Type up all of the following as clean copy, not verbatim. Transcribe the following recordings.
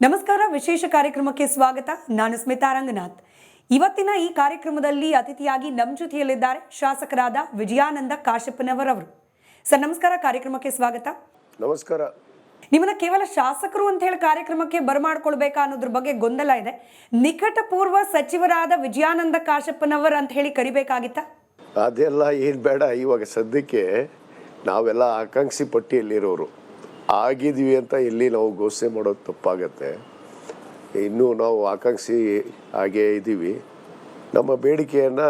ನಮಸ್ಕಾರ. ವಿಶೇಷ ಕಾರ್ಯಕ್ರಮಕ್ಕೆ ಸ್ವಾಗತ. ನಾನು ಸ್ಮಿತಾ ರಂಗನಾಥ್. ಇವತ್ತಿನ ಈ ಕಾರ್ಯಕ್ರಮದಲ್ಲಿ ಅತಿಥಿಯಾಗಿ ನಮ್ಮ ಜೊತೆಯಲ್ಲಿದ್ದಾರೆ ಶಾಸಕರಾದ ವಿಜಯಾನಂದ ಕಾಶಪ್ಪನವರವರು. ಸರ್ ನಮಸ್ಕಾರ, ಕಾರ್ಯಕ್ರಮಕ್ಕೆ ಸ್ವಾಗತ. ನಮಸ್ಕಾರ. ನಿಮ್ಮನ್ನ ಕೇವಲ ಶಾಸಕರು ಅಂತ ಹೇಳಿ ಕಾರ್ಯಕ್ರಮಕ್ಕೆ ಬರಮಾಡ್ಕೊಳ್ಬೇಕಾ ಅನ್ನೋದ್ರ ಬಗ್ಗೆ ಗೊಂದಲ ಇದೆ. ನಿಕಟಪೂರ್ವ ಸಚಿವರಾದ ವಿಜಯಾನಂದ ಕಾಶಪ್ಪನವರ್ ಅಂತ ಹೇಳಿ ಕರಿಬೇಕಾಗಿತ್ತಾ? ಅದೆಲ್ಲ ಏನು ಬೇಡ. ಇವಾಗ ಸದ್ಯಕ್ಕೆ ನಾವೆಲ್ಲ ಆಕಾಂಕ್ಷಿ ಪಟ್ಟಿಯಲ್ಲಿರೋರು ಆಗಿದ್ವಿ ಅಂತ ಎಲ್ಲಿ ನಾವು ಘೋಷಣೆ ಮಾಡೋದು ತಪ್ಪಾಗತ್ತೆ. ಇನ್ನೂ ನಾವು ಆಕಾಂಕ್ಷಿ ಹಾಗೇ ಇದ್ದೀವಿ. ನಮ್ಮ ಬೇಡಿಕೆಯನ್ನು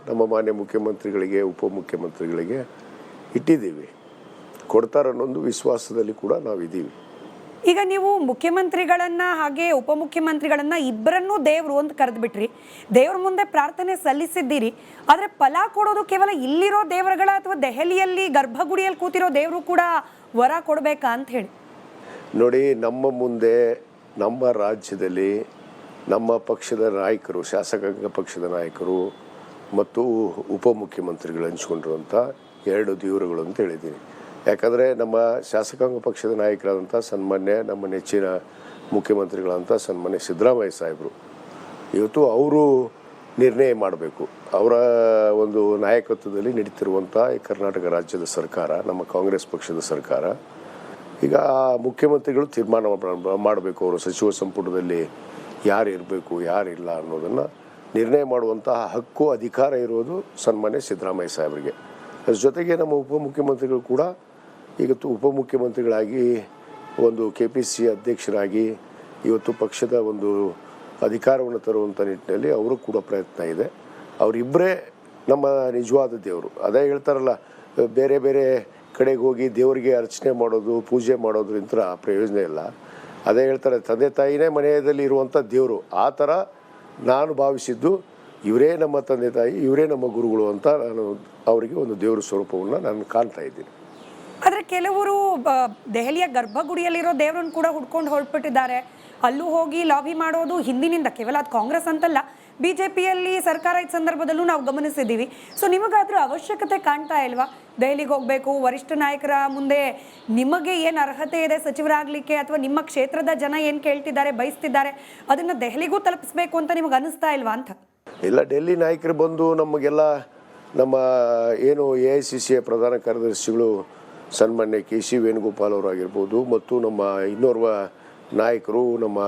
ನಮ್ಮ ಮಾನ್ಯ ಮುಖ್ಯಮಂತ್ರಿಗಳಿಗೆ, ಉಪಮುಖ್ಯಮಂತ್ರಿಗಳಿಗೆ ಇಟ್ಟಿದ್ದೀವಿ. ಕೊಡ್ತಾರನ್ನೊಂದು ವಿಶ್ವಾಸದಲ್ಲಿ ಕೂಡ ನಾವಿದ್ದೀವಿ. ಈಗ ನೀವು ಮುಖ್ಯಮಂತ್ರಿಗಳನ್ನ ಹಾಗೆ ಉಪಮುಖ್ಯಮಂತ್ರಿಗಳನ್ನ ಇಬ್ಬರನ್ನೂ ದೇವರು ಅಂತ ಕರೆದ್ಬಿಟ್ರಿ, ದೇವ್ರ ಮುಂದೆ ಪ್ರಾರ್ಥನೆ ಸಲ್ಲಿಸಿದ್ದೀರಿ. ಆದರೆ ಫಲ ಕೊಡೋದು ಕೇವಲ ಇಲ್ಲಿರೋ ದೇವರುಗಳ ಅಥವಾ ದೆಹಲಿಯಲ್ಲಿ ಗರ್ಭಗುಡಿಯಲ್ಲಿ ಕೂತಿರೋ ದೇವರು ಕೂಡ ವರ ಕೊಡಬೇಕಾ ಅಂತ ಹೇಳಿ? ನೋಡಿ, ನಮ್ಮ ಮುಂದೆ ನಮ್ಮ ರಾಜ್ಯದಲ್ಲಿ ನಮ್ಮ ಪಕ್ಷದ ನಾಯಕರು, ಶಾಸಕಾಂಗ ಪಕ್ಷದ ನಾಯಕರು ಮತ್ತು ಉಪಮುಖ್ಯಮಂತ್ರಿಗಳು ಹಂಚ್ಕೊಂಡಿರುವಂಥ ಎರಡು ದೇವರುಗಳು ಅಂತ ಹೇಳಿದ್ದೀನಿ. ಯಾಕಂದರೆ ನಮ್ಮ ಶಾಸಕಾಂಗ ಪಕ್ಷದ ನಾಯಕರಾದಂಥ ಸನ್ಮಾನ್ಯ ನಮ್ಮ ನೆಚ್ಚಿನ ಮುಖ್ಯಮಂತ್ರಿಗಳಂಥ ಸನ್ಮಾನ್ಯ ಸಿದ್ದರಾಮಯ್ಯ ಸಾಹೇಬರು ಇವತ್ತು ಅವರು ನಿರ್ಣಯ ಮಾಡಬೇಕು. ಅವರ ಒಂದು ನಾಯಕತ್ವದಲ್ಲಿ ನಡೀತಿರುವಂಥ ಕರ್ನಾಟಕ ರಾಜ್ಯದ ಸರ್ಕಾರ, ನಮ್ಮ ಕಾಂಗ್ರೆಸ್ ಪಕ್ಷದ ಸರ್ಕಾರ, ಈಗ ಮುಖ್ಯಮಂತ್ರಿಗಳು ತೀರ್ಮಾನ ಮಾಡಬೇಕು. ಅವರು ಸಚಿವ ಸಂಪುಟದಲ್ಲಿ ಯಾರು ಇರಬೇಕು, ಯಾರಿಲ್ಲ ಅನ್ನೋದನ್ನು ನಿರ್ಣಯ ಮಾಡುವಂತಹ ಹಕ್ಕು, ಅಧಿಕಾರ ಇರೋದು ಸನ್ಮಾನ್ಯ ಸಿದ್ದರಾಮಯ್ಯ ಸಾಹೇಬರಿಗೆ. ಅದ್ರ ಜೊತೆಗೆ ನಮ್ಮ ಉಪಮುಖ್ಯಮಂತ್ರಿಗಳು ಕೂಡ ಇವತ್ತು ಉಪಮುಖ್ಯಮಂತ್ರಿಗಳಾಗಿ, ಒಂದು KPCC ಅಧ್ಯಕ್ಷರಾಗಿ ಇವತ್ತು ಪಕ್ಷದ ಒಂದು ಅಧಿಕಾರವನ್ನು ತರುವಂಥ ನಿಟ್ಟಿನಲ್ಲಿ ಅವರು ಕೂಡ ಪ್ರಯತ್ನ ಇದೆ. ಅವರಿಬ್ಬರೇ ನಮ್ಮ ನಿಜವಾದ ದೇವರು. ಅದೇ ಹೇಳ್ತಾರಲ್ಲ, ಬೇರೆ ಬೇರೆ ಕಡೆಗೆ ಹೋಗಿ ದೇವರಿಗೆ ಅರ್ಚನೆ ಮಾಡೋದು, ಪೂಜೆ ಮಾಡೋದ್ರಿಂದ ಪ್ರಯೋಜನ ಇಲ್ಲ. ಅದೇ ಹೇಳ್ತಾರೆ, ತಂದೆ ತಾಯಿನೇ ಮನೆಯಲ್ಲಿ ಇರುವಂಥ ದೇವರು. ಆ ಥರ ನಾನು ಭಾವಿಸಿದ್ದು ಇವರೇ ನಮ್ಮ ತಂದೆ ತಾಯಿ, ಇವರೇ ನಮ್ಮ ಗುರುಗಳು ಅಂತ ನಾನು ಅವರಿಗೆ ಒಂದು ದೇವರ ಸ್ವರೂಪವನ್ನು ನಾನು ಕಾಣ್ತಾ ಇದ್ದೀನಿ. ಆದರೆ ಕೆಲವರು ದೆಹಲಿಯ ಗರ್ಭಗುಡಿಯಲ್ಲಿರೋ ದೇವರನ್ನು ಕೂಡ ಹುಡ್ಕೊಂಡು ಹೊರಟ್ಬಿಟ್ಟಿದ್ದಾರೆ. ಅಲ್ಲೂ ಹೋಗಿ ಲಾಬಿ ಮಾಡೋದು ಹಿಂದಿನಿಂದ, ಕೇವಲ ಅದು ಕಾಂಗ್ರೆಸ್ ಅಂತಲ್ಲ, BJPಯಲ್ಲಿ ಸರ್ಕಾರ ಇದ್ದ ಸಂದರ್ಭದಲ್ಲೂ ನಾವು ಗಮನಿಸಿದ್ದೀವಿ. ಸೊ ನಿಮಗಾದ್ರೂ ಅವಶ್ಯಕತೆ ಕಾಣ್ತಾ ಇಲ್ವಾ? ದೆಹಲಿಗೆ ಹೋಗಬೇಕು, ವರಿಷ್ಠ ನಾಯಕರ ಮುಂದೆ ನಿಮಗೆ ಏನು ಅರ್ಹತೆ ಇದೆ ಸಚಿವರಾಗಲಿಕ್ಕೆ, ಅಥವಾ ನಿಮ್ಮ ಕ್ಷೇತ್ರದ ಜನ ಏನು ಕೇಳ್ತಿದ್ದಾರೆ, ಬಯಸ್ತಿದ್ದಾರೆ, ಅದನ್ನು ದೆಹಲಿಗೂ ತಲುಪಿಸ್ಬೇಕು ಅಂತ ನಿಮಗೆ ಅನಿಸ್ತಾ ಇಲ್ವಾ ಅಂತ? ಇಲ್ಲ, ಡೆಲ್ಲಿ ನಾಯಕರು ಬಂದು ನಮಗೆಲ್ಲ, ನಮ್ಮ ಏನು AICC ಪ್ರಧಾನ ಕಾರ್ಯದರ್ಶಿಗಳು ಸನ್ಮಾನ್ಯ KC ವೇಣುಗೋಪಾಲ್ ಅವರಾಗಿರ್ಬೋದು, ಮತ್ತು ನಮ್ಮ ಇನ್ನೋರ್ವ ನಾಯಕರು, ನಮ್ಮ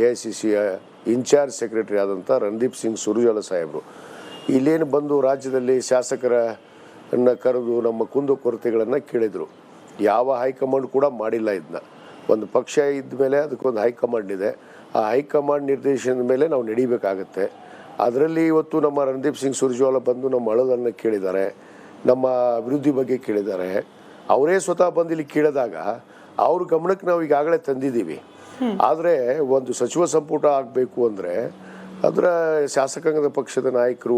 AICC ಇನ್ಚಾರ್ಜ್ ಸೆಕ್ರೆಟರಿ ಆದಂಥ ರಣದೀಪ್ ಸಿಂಗ್ ಸುರ್ಜೇವಾಲಾ ಸಾಹೇಬರು ಇಲ್ಲೇನು ಬಂದು ರಾಜ್ಯದಲ್ಲಿ ಶಾಸಕರನ್ನು ಕರೆದು ನಮ್ಮ ಕುಂದುಕೊರತೆಗಳನ್ನು ಕೇಳಿದರು. ಯಾವ ಹೈಕಮಾಂಡ್ ಕೂಡ ಮಾಡಿಲ್ಲ ಇದನ್ನ. ಒಂದು ಪಕ್ಷ ಇದ್ದ ಮೇಲೆ ಅದಕ್ಕೊಂದು ಹೈಕಮಾಂಡ್ ಇದೆ. ಆ ಹೈಕಮಾಂಡ್ ನಿರ್ದೇಶನದ ಮೇಲೆ ನಾವು ನಡಿಬೇಕಾಗತ್ತೆ. ಅದರಲ್ಲಿ ಇವತ್ತು ನಮ್ಮ ರಣದೀಪ್ ಸಿಂಗ್ ಸುರ್ಜೇವಾಲಾ ಬಂದು ನಮ್ಮ ಅಳಲನ್ನು ಕೇಳಿದ್ದಾರೆ, ನಮ್ಮ ಅಭಿವೃದ್ಧಿ ಬಗ್ಗೆ ಕೇಳಿದ್ದಾರೆ. ಅವರೇ ಸ್ವತಃ ಬಂದು ಇಲ್ಲಿ ಕೇಳಿದಾಗ ಅವ್ರ ಗಮನಕ್ಕೆ ನಾವು ಈಗಾಗಲೇ ತಂದಿದ್ದೀವಿ. ಆದರೆ ಒಂದು ಸಚಿವ ಸಂಪುಟ ಆಗಬೇಕು ಅಂದರೆ ಅದರ ಶಾಸಕಾಂಗದ ಪಕ್ಷದ ನಾಯಕರು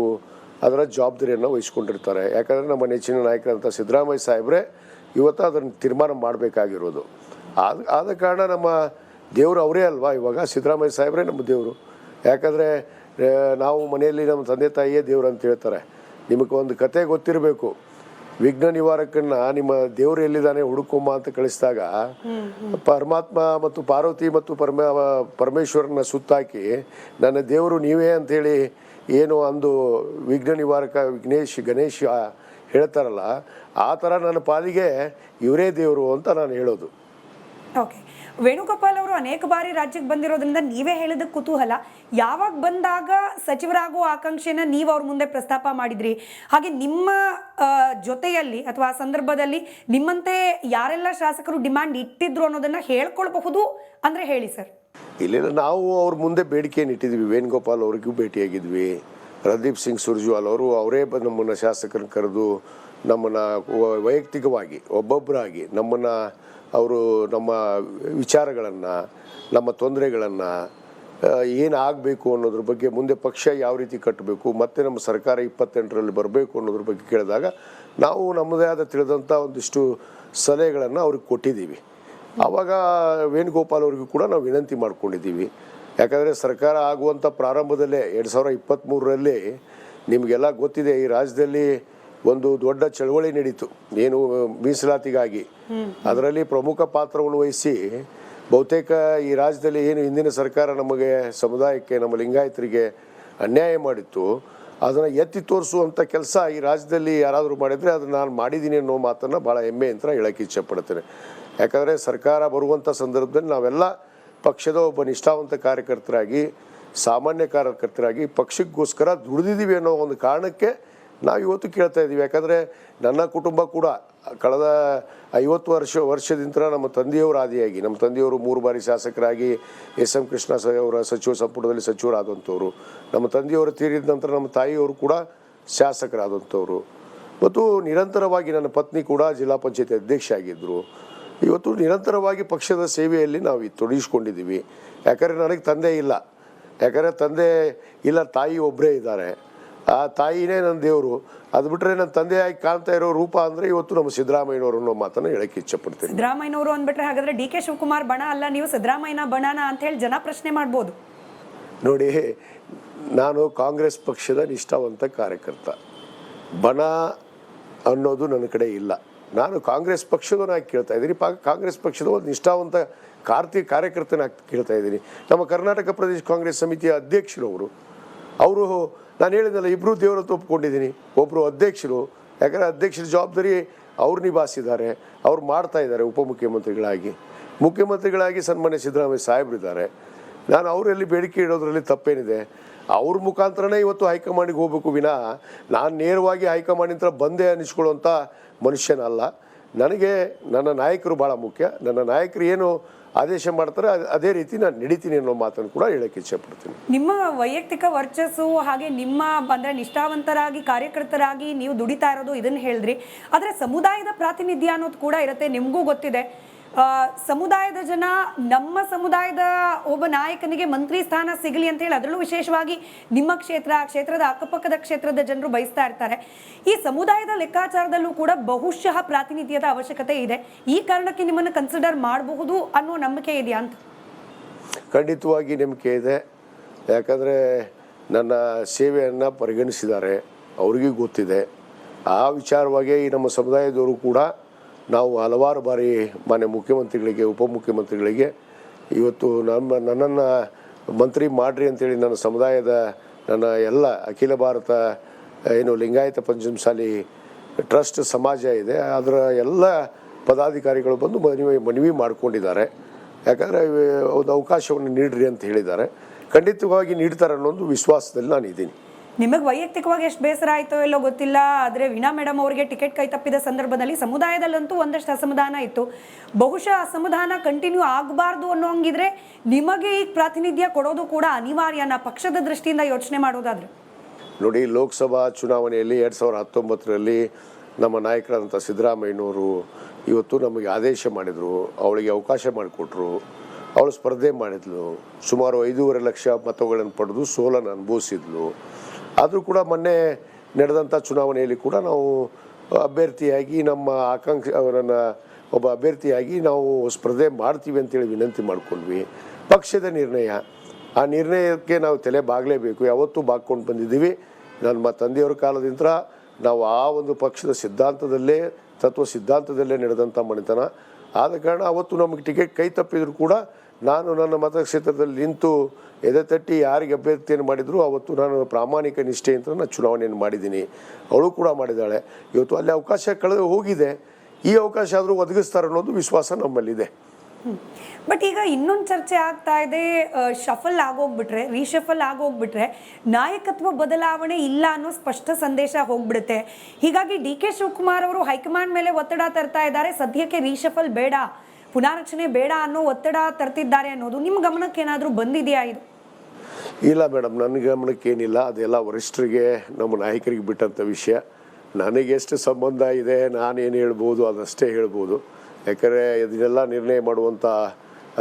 ಅದರ ಜವಾಬ್ದಾರಿಯನ್ನು ವಹಿಸ್ಕೊಂಡಿರ್ತಾರೆ. ಯಾಕಂದರೆ ನಮ್ಮ ನೆಚ್ಚಿನ ನಾಯಕರಂಥ ಸಿದ್ದರಾಮಯ್ಯ ಸಾಹೇಬ್ರೆ ಇವತ್ತು ಅದನ್ನು ತೀರ್ಮಾನ ಮಾಡಬೇಕಾಗಿರೋದು. ಆದ ಕಾರಣ ನಮ್ಮ ದೇವರು ಅವರೇ ಅಲ್ವಾ. ಇವಾಗ ಸಿದ್ದರಾಮಯ್ಯ ಸಾಹೇಬ್ರೆ ನಮ್ಮ ದೇವರು. ಯಾಕಂದರೆ ನಾವು ಮನೆಯಲ್ಲಿ ನಮ್ಮ ತಂದೆ ತಾಯಿಯೇ ದೇವರು ಅಂತ ಹೇಳ್ತಾರೆ. ನಿಮಗೆ ಒಂದು ಕತೆ ಗೊತ್ತಿರಬೇಕು. ವಿಘ್ನ ನಿವಾರಕನ್ನ ನಿಮ್ಮ ದೇವರು ಎಲ್ಲಿದ್ದಾನೆ ಹುಡುಕೊಂಬ ಅಂತ ಕಳಿಸಿದಾಗ ಪರಮಾತ್ಮ ಮತ್ತು ಪಾರ್ವತಿ ಮತ್ತು ಪರಮೇಶ್ವರನ ಸುತ್ತಾಕಿ ನನ್ನ ದೇವರು ನೀವೇ ಅಂಥೇಳಿ ಏನು ಅಂದು ವಿಘ್ನ ನಿವಾರಕ ಗಣೇಶ್ ಹೇಳ್ತಾರಲ್ಲ, ಆ ಥರ ನನ್ನ ಪಾಲಿಗೆ ಇವರೇ ದೇವರು ಅಂತ ನಾನು ಹೇಳೋದು. ಓಕೆ, ವೇಣುಗೋಪಾಲ್ ಅವರು ಅನೇಕ ಬಾರಿ ರಾಜ್ಯಕ್ಕೆ ಬಂದಿರೋದ್ರಿಂದ ನೀವೇ ಹೇಳಿದ ಕುತೂಹಲ, ಯಾವಾಗ ಬಂದಾಗ ಸಚಿವರಾಗುವ ಆಕಾಂಕ್ಷೆನ ನೀವು ಅವ್ರ ಮುಂದೆ ಪ್ರಸ್ತಾಪ ಮಾಡಿದ್ರಿ? ಹಾಗೆ ನಿಮ್ಮ ಜೊತೆಯಲ್ಲಿ ಅಥವಾ ಆ ಸಂದರ್ಭದಲ್ಲಿ ನಿಮ್ಮಂತೆ ಯಾರೆಲ್ಲ ಶಾಸಕರು ಡಿಮ್ಯಾಂಡ್ ಇಟ್ಟಿದ್ರು ಅನ್ನೋದನ್ನ ಹೇಳ್ಕೊಳ್ಬಹುದು ಅಂದರೆ ಹೇಳಿ ಸರ್. ಇಲ್ಲ, ನಾವು ಅವ್ರ ಮುಂದೆ ಬೇಡಿಕೆಯನ್ನು ಇಟ್ಟಿದ್ವಿ. ವೇಣುಗೋಪಾಲ್ ಅವ್ರಿಗೂ ಭೇಟಿಯಾಗಿದ್ವಿ. ರಣದೀಪ್ ಸಿಂಗ್ ಸುರ್ಜೇವಾಲಾ ಅವರು ಅವರೇ ನಮ್ಮನ್ನು ಶಾಸಕರನ್ನು ಕರೆದು ನಮ್ಮನ್ನು ವೈಯಕ್ತಿಕವಾಗಿ ಒಬ್ಬೊಬ್ಬರಾಗಿ ನಮ್ಮನ್ನು ಅವರು ನಮ್ಮ ವಿಚಾರಗಳನ್ನು, ನಮ್ಮ ತೊಂದರೆಗಳನ್ನು, ಏನು ಆಗಬೇಕು ಅನ್ನೋದ್ರ ಬಗ್ಗೆ, ಮುಂದೆ ಪಕ್ಷ ಯಾವ ರೀತಿ ಕಟ್ಟಬೇಕು, ಮತ್ತು ನಮ್ಮ ಸರ್ಕಾರ 28ರಲ್ಲಿ ಬರಬೇಕು ಅನ್ನೋದ್ರ ಬಗ್ಗೆ ಕೇಳಿದಾಗ ನಾವು ನಮ್ಮದೇ ಆದ ತಿಳಿದಂಥ ಒಂದಿಷ್ಟು ಸಲಹೆಗಳನ್ನು ಅವ್ರಿಗೆ ಕೊಟ್ಟಿದ್ದೀವಿ. ಆವಾಗ ವೇಣುಗೋಪಾಲ್ ಅವ್ರಿಗೂ ಕೂಡ ನಾವು ವಿನಂತಿ ಮಾಡ್ಕೊಂಡಿದ್ದೀವಿ. ಯಾಕಂದರೆ ಸರ್ಕಾರ ಆಗುವಂಥ ಪ್ರಾರಂಭದಲ್ಲೇ 2023ರಲ್ಲಿ ನಿಮಗೆಲ್ಲ ಗೊತ್ತಿದೆ, ಈ ರಾಜ್ಯದಲ್ಲಿ ಒಂದು ದೊಡ್ಡ ಚಳವಳಿ ನಡೀತು, ಏನು ಮೀಸಲಾತಿಗಾಗಿ. ಅದರಲ್ಲಿ ಪ್ರಮುಖ ಪಾತ್ರವನ್ನು ವಹಿಸಿ ಬಹುತೇಕ ಈ ರಾಜ್ಯದಲ್ಲಿ ಏನು ಹಿಂದಿನ ಸರ್ಕಾರ ನಮಗೆ ಸಮುದಾಯಕ್ಕೆ ನಮ್ಮ ಲಿಂಗಾಯತರಿಗೆ ಅನ್ಯಾಯ ಮಾಡಿತ್ತು ಅದನ್ನು ಎತ್ತಿ ತೋರಿಸುವಂಥ ಕೆಲಸ ಈ ರಾಜ್ಯದಲ್ಲಿ ಯಾರಾದರೂ ಮಾಡಿದರೆ ಅದನ್ನು ನಾನು ಮಾಡಿದ್ದೀನಿ ಅನ್ನೋ ಮಾತನ್ನು ಭಾಳ ಹೆಮ್ಮೆಯಿಂದ ಹೇಳೋಕ್ಕೆ ಇಚ್ಛಪಡ್ತೇನೆ. ಯಾಕಂದರೆ ಸರ್ಕಾರ ಬರುವಂಥ ಸಂದರ್ಭದಲ್ಲಿ ನಾವೆಲ್ಲ ಪಕ್ಷದ ಒಬ್ಬ ನಿಷ್ಠಾವಂತ ಕಾರ್ಯಕರ್ತರಾಗಿ ಸಾಮಾನ್ಯ ಕಾರ್ಯಕರ್ತರಾಗಿ ಪಕ್ಷಕ್ಕೋಸ್ಕರ ದುಡಿದಿದ್ದೀವಿ ಅನ್ನೋ ಒಂದು ಕಾರಣಕ್ಕೆ ನಾವು ಇವತ್ತು ಕೇಳ್ತಾ ಇದ್ದೀವಿ. ಯಾಕಂದರೆ ನನ್ನ ಕುಟುಂಬ ಕೂಡ ಕಳೆದ 50 ವರ್ಷದಿಂದ ನಮ್ಮ ತಂದೆಯವರು ಆದಿಯಾಗಿ ನಮ್ಮ ತಂದೆಯವರು 3 ಬಾರಿ ಶಾಸಕರಾಗಿ SM ಕೃಷ್ಣ ಅವರ ಸಚಿವ ಸಂಪುಟದಲ್ಲಿ ಸಚಿವರಾದಂಥವ್ರು, ನಮ್ಮ ತಂದೆಯವರು ತೀರಿದ ನಂತರ ನಮ್ಮ ತಾಯಿಯವರು ಕೂಡ ಶಾಸಕರಾದಂಥವ್ರು, ಮತ್ತು ನಿರಂತರವಾಗಿ ನನ್ನ ಪತ್ನಿ ಕೂಡ ಜಿಲ್ಲಾ ಪಂಚಾಯತಿ ಅಧ್ಯಕ್ಷ ಆಗಿದ್ದರು. ಇವತ್ತು ನಿರಂತರವಾಗಿ ಪಕ್ಷದ ಸೇವೆಯಲ್ಲಿ ನಾವು ತೊಡಗಿಸ್ಕೊಂಡಿದ್ದೀವಿ. ಯಾಕಂದರೆ ನನಗೆ ತಂದೆ ಇಲ್ಲ, ಯಾಕಂದರೆ ತಂದೆ ಇಲ್ಲ, ತಾಯಿ ಒಬ್ಬರೇ ಇದ್ದಾರೆ. ಆ ತಾಯಿನೇ ನನ್ನ ದೇವರು. ಅದು ಬಿಟ್ಟರೆ ನನ್ನ ತಂದೆಯಾಗಿ ಕಾಣ್ತಾ ಇರೋ ರೂಪ ಅಂದರೆ ಇವತ್ತು ನಮ್ಮ ಸಿದ್ದರಾಮಯ್ಯನವರು ಅನ್ನೋ ಮಾತನ್ನು ಹೇಳಕ್ಕೆ ಇಚ್ಛಪಡ್ತೀನಿ. ಸಿದ್ದರಾಮಯ್ಯನವರು ಅಂದ್ಬಿಟ್ರೆ ಹಾಗಾದರೆ DK ಶಿವಕುಮಾರ್ ಬಣ ಅಲ್ಲ, ನೀವು ಸಿದ್ದರಾಮಯ್ಯನ ಬಣನ ಅಂತ ಹೇಳಿ ಜನ ಪ್ರಶ್ನೆ ಮಾಡ್ಬೋದು. ನೋಡಿ, ನಾನು ಕಾಂಗ್ರೆಸ್ ಪಕ್ಷದ ನಿಷ್ಠಾವಂತ ಕಾರ್ಯಕರ್ತ. ಬಣ ಅನ್ನೋದು ನನ್ನ ಕಡೆ ಇಲ್ಲ. ನಾನು ಕಾಂಗ್ರೆಸ್ ಪಕ್ಷದವನಾಗಿ ಕೇಳ್ತಾ ಇದ್ದೀನಿ, ಕಾಂಗ್ರೆಸ್ ಪಕ್ಷದ ಒಂದು ನಿಷ್ಠಾವಂತ ಕಾರ್ಯಕರ್ತನಾಗಿ ಕೇಳ್ತಾ ಇದ್ದೀನಿ. ನಮ್ಮ ಕರ್ನಾಟಕ ಪ್ರದೇಶ ಕಾಂಗ್ರೆಸ್ ಸಮಿತಿಯ ಅಧ್ಯಕ್ಷರು ಅವರು ನಾನು ಹೇಳಿದ್ನಲ್ಲ, ಇಬ್ಬರು ದೇವರತ್ತು ಒಪ್ಕೊಂಡಿದ್ದೀನಿ. ಒಬ್ಬರು ಅಧ್ಯಕ್ಷರು, ಯಾಕಂದರೆ ಅಧ್ಯಕ್ಷರ ಜವಾಬ್ದಾರಿ ಅವ್ರು ನಿಭಾಯಿಸಿದ್ದಾರೆ, ಅವ್ರು ಮಾಡ್ತಾ ಇದ್ದಾರೆ. ಮುಖ್ಯಮಂತ್ರಿಗಳಾಗಿ ಸನ್ಮಾನ್ಯ ಸಿದ್ದರಾಮಯ್ಯ ಸಾಹೇಬರಿದ್ದಾರೆ. ನಾನು ಅವರಲ್ಲಿ ಬೇಡಿಕೆ ಇಡೋದ್ರಲ್ಲಿ ತಪ್ಪೇನಿದೆ? ಅವ್ರ ಮುಖಾಂತರನೇ ಇವತ್ತು ಹೈಕಮಾಂಡಿಗೆ ಹೋಗಬೇಕು ವಿನಃ ನಾನು ನೇರವಾಗಿ ಹೈಕಮಾಂಡಿಂದ ಬಂದೆ ಅನ್ನಿಸ್ಕೊಳ್ಳುವಂಥ ಮನುಷ್ಯನಲ್ಲ. ನನಗೆ ನನ್ನ ನಾಯಕರು ಭಾಳ ಮುಖ್ಯ. ನನ್ನ ನಾಯಕರು ಏನು ಆದೇಶ ಮಾಡ್ತಾರೆ ಅದೇ ರೀತಿ ನಾನು ನಡೀತೀನಿ ಅನ್ನೋ ಮಾತನ್ನು ಕೂಡ ಹೇಳಕ್ಕೆ ಇಚ್ಛೆಪಡ್ತೀನಿ. ನಿಮ್ಮ ವೈಯಕ್ತಿಕ ವರ್ಚಸ್ಸು ಹಾಗೆ ನಿಮ್ಮ ಅಂದರೆ ನಿಷ್ಠಾವಂತರಾಗಿ ಕಾರ್ಯಕರ್ತರಾಗಿ ನೀವು ದುಡಿತಾ ಇರೋದು ಇದನ್ನು ಹೇಳಿದ್ರಿ. ಆದರೆ ಸಮುದಾಯದ ಪ್ರಾತಿನಿಧ್ಯ ಅನ್ನೋದು ಕೂಡ ಇರುತ್ತೆ. ನಿಮಗೂ ಗೊತ್ತಿದೆ, ಸಮುದಾಯದ ಜನ ನಮ್ಮ ಸಮುದಾಯದ ಒಬ್ಬ ನಾಯಕನಿಗೆ ಮಂತ್ರಿ ಸ್ಥಾನ ಸಿಗಲಿ ಅಂತ ಹೇಳಿ, ಅದರಲ್ಲೂ ವಿಶೇಷವಾಗಿ ನಿಮ್ಮ ಕ್ಷೇತ್ರದ ಅಕ್ಕಪಕ್ಕದ ಕ್ಷೇತ್ರದ ಜನರು ಬಯಸ್ತಾ ಇರ್ತಾರೆ. ಈ ಸಮುದಾಯದ ಲೆಕ್ಕಾಚಾರದಲ್ಲೂ ಕೂಡ ಬಹುಶಃ ಪ್ರಾತಿನಿಧ್ಯದ ಅವಶ್ಯಕತೆ ಇದೆ. ಈ ಕಾರಣಕ್ಕೆ ನಿಮ್ಮನ್ನು ಕನ್ಸಿಡರ್ ಮಾಡಬಹುದು ಅನ್ನೋ ನಂಬಿಕೆ ಇದೆಯಾ ಅಂತ? ಖಂಡಿತವಾಗಿ ನಂಬಿಕೆ ಇದೆ. ಯಾಕಂದರೆ ನನ್ನ ಸೇವೆಯನ್ನು ಪರಿಗಣಿಸಿದ್ದಾರೆ, ಅವ್ರಿಗೂ ಗೊತ್ತಿದೆ. ಆ ವಿಚಾರವಾಗಿ ಈ ನಮ್ಮ ಸಮುದಾಯದವರು ಕೂಡ ನಾವು ಹಲವಾರು ಬಾರಿ ಮಾನ್ಯ ಮುಖ್ಯಮಂತ್ರಿಗಳಿಗೆ, ಉಪಮುಖ್ಯಮಂತ್ರಿಗಳಿಗೆ ಇವತ್ತು ನನ್ನನ್ನು ಮಂತ್ರಿ ಮಾಡಿರಿ ಅಂತೇಳಿ ನನ್ನ ಸಮುದಾಯದ ನನ್ನ ಎಲ್ಲ ಅಖಿಲ ಭಾರತ ಏನು ಲಿಂಗಾಯತ ಪಂಚಮಸಾಲಿ ಟ್ರಸ್ಟ್ ಸಮಾಜ ಇದೆ, ಅದರ ಎಲ್ಲ ಪದಾಧಿಕಾರಿಗಳು ಬಂದು ಮನವಿ ಮಾಡಿಕೊಂಡಿದ್ದಾರೆ. ಯಾಕಂದರೆ ಒಂದು ಅವಕಾಶವನ್ನು ನೀಡ್ರಿ ಅಂತ ಹೇಳಿದ್ದಾರೆ. ಖಂಡಿತವಾಗಿ ನೀಡ್ತಾರೆ ಅನ್ನೋ ಒಂದು ವಿಶ್ವಾಸದಲ್ಲಿ ನಾನು ಇದ್ದೀನಿ. ನಿಮಗೆ ವೈಯಕ್ತಿಕವಾಗಿ ಎಷ್ಟು ಬೇಸರ ಆಯಿತೋ ಎಲ್ಲೋ ಗೊತ್ತಿಲ್ಲ, ಆದರೆ ವೀಣಾ ಮೇಡಮ್ ಅವರಿಗೆ ಟಿಕೆಟ್ ಕೈ ತಪ್ಪಿದ ಸಂದರ್ಭದಲ್ಲಿ ಸಮುದಾಯದಲ್ಲಂತೂ ಒಂದಷ್ಟು ಅಸಮಾಧಾನ ಇತ್ತು. ಬಹುಶಃ ಅಸಮಾಧಾನ ಕಂಟಿನ್ಯೂ ಆಗಬಾರ್ದು ಅನ್ನೋ ಹಂಗಿದ್ರೆ ನಿಮಗೆ ಈಗ ಪ್ರಾತಿನಿಧ್ಯ ಕೊಡೋದು ಕೂಡ ಅನಿವಾರ್ಯನ ಪಕ್ಷದ ದೃಷ್ಟಿಯಿಂದ ಯೋಚನೆ ಮಾಡೋದಾದ್ರೆ? ನೋಡಿ, ಲೋಕಸಭಾ ಚುನಾವಣೆಯಲ್ಲಿ 2019ರಲ್ಲಿ ನಮ್ಮ ನಾಯಕರಾದಂಥ ಸಿದ್ದರಾಮಯ್ಯನವರು ಇವತ್ತು ನಮಗೆ ಆದೇಶ ಮಾಡಿದರು, ಅವಳಿಗೆ ಅವಕಾಶ ಮಾಡಿಕೊಟ್ರು. ಅವಳು ಸ್ಪರ್ಧೆ ಮಾಡಿದ್ಲು, ಸುಮಾರು 5.5 ಲಕ್ಷ ಮತಗಳನ್ನು ಪಡೆದು ಸೋಲನ್ನು ಅನುಭವಿಸಿದ್ಲು. ಆದರೂ ಕೂಡ ಮೊನ್ನೆ ನಡೆದಂಥ ಚುನಾವಣೆಯಲ್ಲಿ ಕೂಡ ನಾವು ಅಭ್ಯರ್ಥಿಯಾಗಿ ನಮ್ಮ ಅವರನ್ನು ಒಬ್ಬ ಅಭ್ಯರ್ಥಿಯಾಗಿ ನಾವು ಸ್ಪರ್ಧೆ ಮಾಡ್ತೀವಿ ಅಂತೇಳಿ ವಿನಂತಿ ಮಾಡಿಕೊಂಡ್ವಿ. ಪಕ್ಷದ ನಿರ್ಣಯ, ಆ ನಿರ್ಣಯಕ್ಕೆ ನಾವು ತಲೆ ಬಾಗಲೇಬೇಕು, ಯಾವತ್ತೂ ಬಾಗ್ಕೊಂಡು ಬಂದಿದ್ದೀವಿ. ನಮ್ಮ ತಂದೆಯವರ ಕಾಲದಿಂದ ನಾವು ಆ ಒಂದು ಪಕ್ಷದ ತತ್ವ ಸಿದ್ಧಾಂತದಲ್ಲೇ ನಡೆದಂಥ ಮನೆತನ. ಆದ ಕಾರಣ ಅವತ್ತು ನಮಗೆ ಟಿಕೆಟ್ ಕೈ ತಪ್ಪಿದ್ರು ಕೂಡ ನಾನು ನನ್ನ ಮತಕ್ಷೇತ್ರದಲ್ಲಿ ನಿಂತು ಎದೆ ತಟ್ಟಿ ಯಾರಿಗೆ ಅಭ್ಯರ್ಥಿಯನ್ನು ಮಾಡಿದ್ರು ಅವತ್ತು ನಾನು ಪ್ರಾಮಾಣಿಕ ನಿಷ್ಠೆಯಿಂದ ನಾನು ಚುನಾವಣೆಯನ್ನು ಮಾಡಿದ್ದೀನಿ. ಅವಳು ಕೂಡ ಮಾಡಿದ್ದಾಳೆ. ಇವತ್ತು ಅಲ್ಲಿ ಅವಕಾಶ ಕಳೆದು ಹೋಗಿದೆ, ಈ ಅವಕಾಶ ಆದರೂ ಒದಗಿಸ್ತಾರೆ ಅನ್ನೋದು ವಿಶ್ವಾಸ ನಮ್ಮಲ್ಲಿದೆ. ಬಟ್ ಈಗ ಇನ್ನೊಂದು ಚರ್ಚೆ ಆಗ್ತಾ ಇದೆ, ರೀಶಫಲ್ ಆಗೋಗ್ಬಿಟ್ರೆ ನಾಯಕತ್ವ ಬದಲಾವಣೆ ಇಲ್ಲ ಅನ್ನೋ ಸ್ಪಷ್ಟ ಸಂದೇಶ ಹೋಗ್ಬಿಡುತ್ತೆ. ಹೀಗಾಗಿ DK ಶಿವಕುಮಾರ್ ಅವರು ಹೈಕಮಾಂಡ್ ಮೇಲೆ ಒತ್ತಡ ತರ್ತಾ ಇದ್ದಾರೆ, ಸದ್ಯಕ್ಕೆ ರೀಶಫಲ್ ಬೇಡ, ಪುನಾರಚನೆ ಬೇಡ ಅನ್ನೋ ಒತ್ತಡ ತರ್ತಿದ್ದಾರೆ ಅನ್ನೋದು ನಿಮ್ಮ ಗಮನಕ್ಕೆ ಏನಾದರೂ ಬಂದಿದೆಯಾ? ಇದು ಇಲ್ಲ ಮೇಡಮ್, ನನ್ನ ಗಮನಕ್ಕೇನಿಲ್ಲ. ಅದೆಲ್ಲ ವರಿಷ್ಠರಿಗೆ, ನಮ್ಮ ನಾಯಕರಿಗೆ ಬಿಟ್ಟಂಥ ವಿಷಯ. ನನಗೆಷ್ಟು ಸಂಬಂಧ ಇದೆ, ನಾನೇನು ಹೇಳ್ಬೋದು ಅದಷ್ಟೇ ಹೇಳ್ಬೋದು. ಯಾಕಂದರೆ ಇದನ್ನೆಲ್ಲ ನಿರ್ಣಯ ಮಾಡುವಂಥ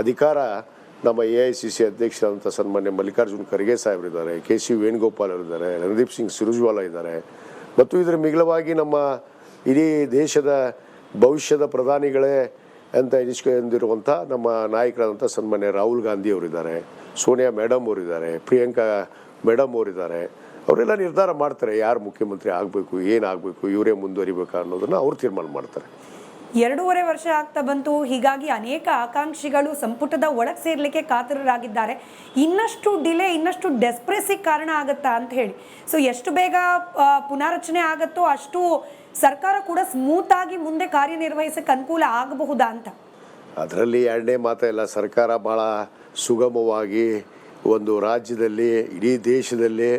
ಅಧಿಕಾರ ನಮ್ಮ AICC ಅಧ್ಯಕ್ಷರಾದಂಥ ಸನ್ಮಾನ್ಯ ಮಲ್ಲಿಕಾರ್ಜುನ್ ಖರ್ಗೆ ಸಾಹೇಬರಿದ್ದಾರೆ, KC ವೇಣುಗೋಪಾಲ್ ಅವರಿದ್ದಾರೆ, ರಣದೀಪ್ ಸಿಂಗ್ ಸುರ್ಜೇವಾಲಾ ಇದ್ದಾರೆ, ಮತ್ತು ಇದರ ಮಿಗಿಲವಾಗಿ ನಮ್ಮ ಇಡೀ ದೇಶದ ಭವಿಷ್ಯದ ಪ್ರಧಾನಿಗಳೇ ಅಂತ ಎನಿಸ್ಕೊಂಡಿರುವಂಥ ನಮ್ಮ ನಾಯಕರಾದಂಥ ಸನ್ಮಾನ್ಯ ರಾಹುಲ್ ಗಾಂಧಿ ಅವರಿದ್ದಾರೆ, ಸೋನಿಯಾ ಮೇಡಮ್ ಅವರಿದ್ದಾರೆ, ಪ್ರಿಯಾಂಕಾ ಮೇಡಮ್ ಅವರಿದ್ದಾರೆ. ಅವರೆಲ್ಲ ನಿರ್ಧಾರ ಮಾಡ್ತಾರೆ ಯಾರು ಮುಖ್ಯಮಂತ್ರಿ ಆಗಬೇಕು, ಏನಾಗಬೇಕು, ಇವರೇ ಮುಂದುವರಿಬೇಕಾ ಅನ್ನೋದನ್ನು ಅವ್ರು ತೀರ್ಮಾನ ಮಾಡ್ತಾರೆ. 2.5 ವರ್ಷ ಆಗ್ತಾ ಬಂತು. ಹೀಗಾಗಿ ಅನೇಕ ಆಕಾಂಕ್ಷಿಗಳು ಸಂಪುಟದ ಒಳಗೆ ಸೇರ್ಲಿಕ್ಕೆ ಕಾತರರಾಗಿದ್ದಾರೆ. ಇನ್ನಷ್ಟು ಡಿಲೇ, ಇನ್ನಷ್ಟು ಡೆಸ್ಪ್ರೆಸಿಗೆ ಕಾರಣ ಆಗುತ್ತಾ ಅಂತ ಹೇಳಿ. ಸೊ ಎಷ್ಟು ಬೇಗ ಪುನಾರಚನೆ ಆಗುತ್ತೋ ಅಷ್ಟು ಸರ್ಕಾರ ಕೂಡ ಸ್ಮೂತ್ ಆಗಿ ಮುಂದೆ ಕಾರ್ಯನಿರ್ವಹಿಸಕ್ಕೆ ಅನುಕೂಲ ಆಗಬಹುದಾ ಅಂತ. ಅದರಲ್ಲಿ ಎರಡನೇ ಮಾತಿಲ್ಲ. ಸರ್ಕಾರ ಭಾಳ ಸುಗಮವಾಗಿ ಒಂದು ರಾಜ್ಯದಲ್ಲಿ, ಇಡೀ ದೇಶದಲ್ಲಿ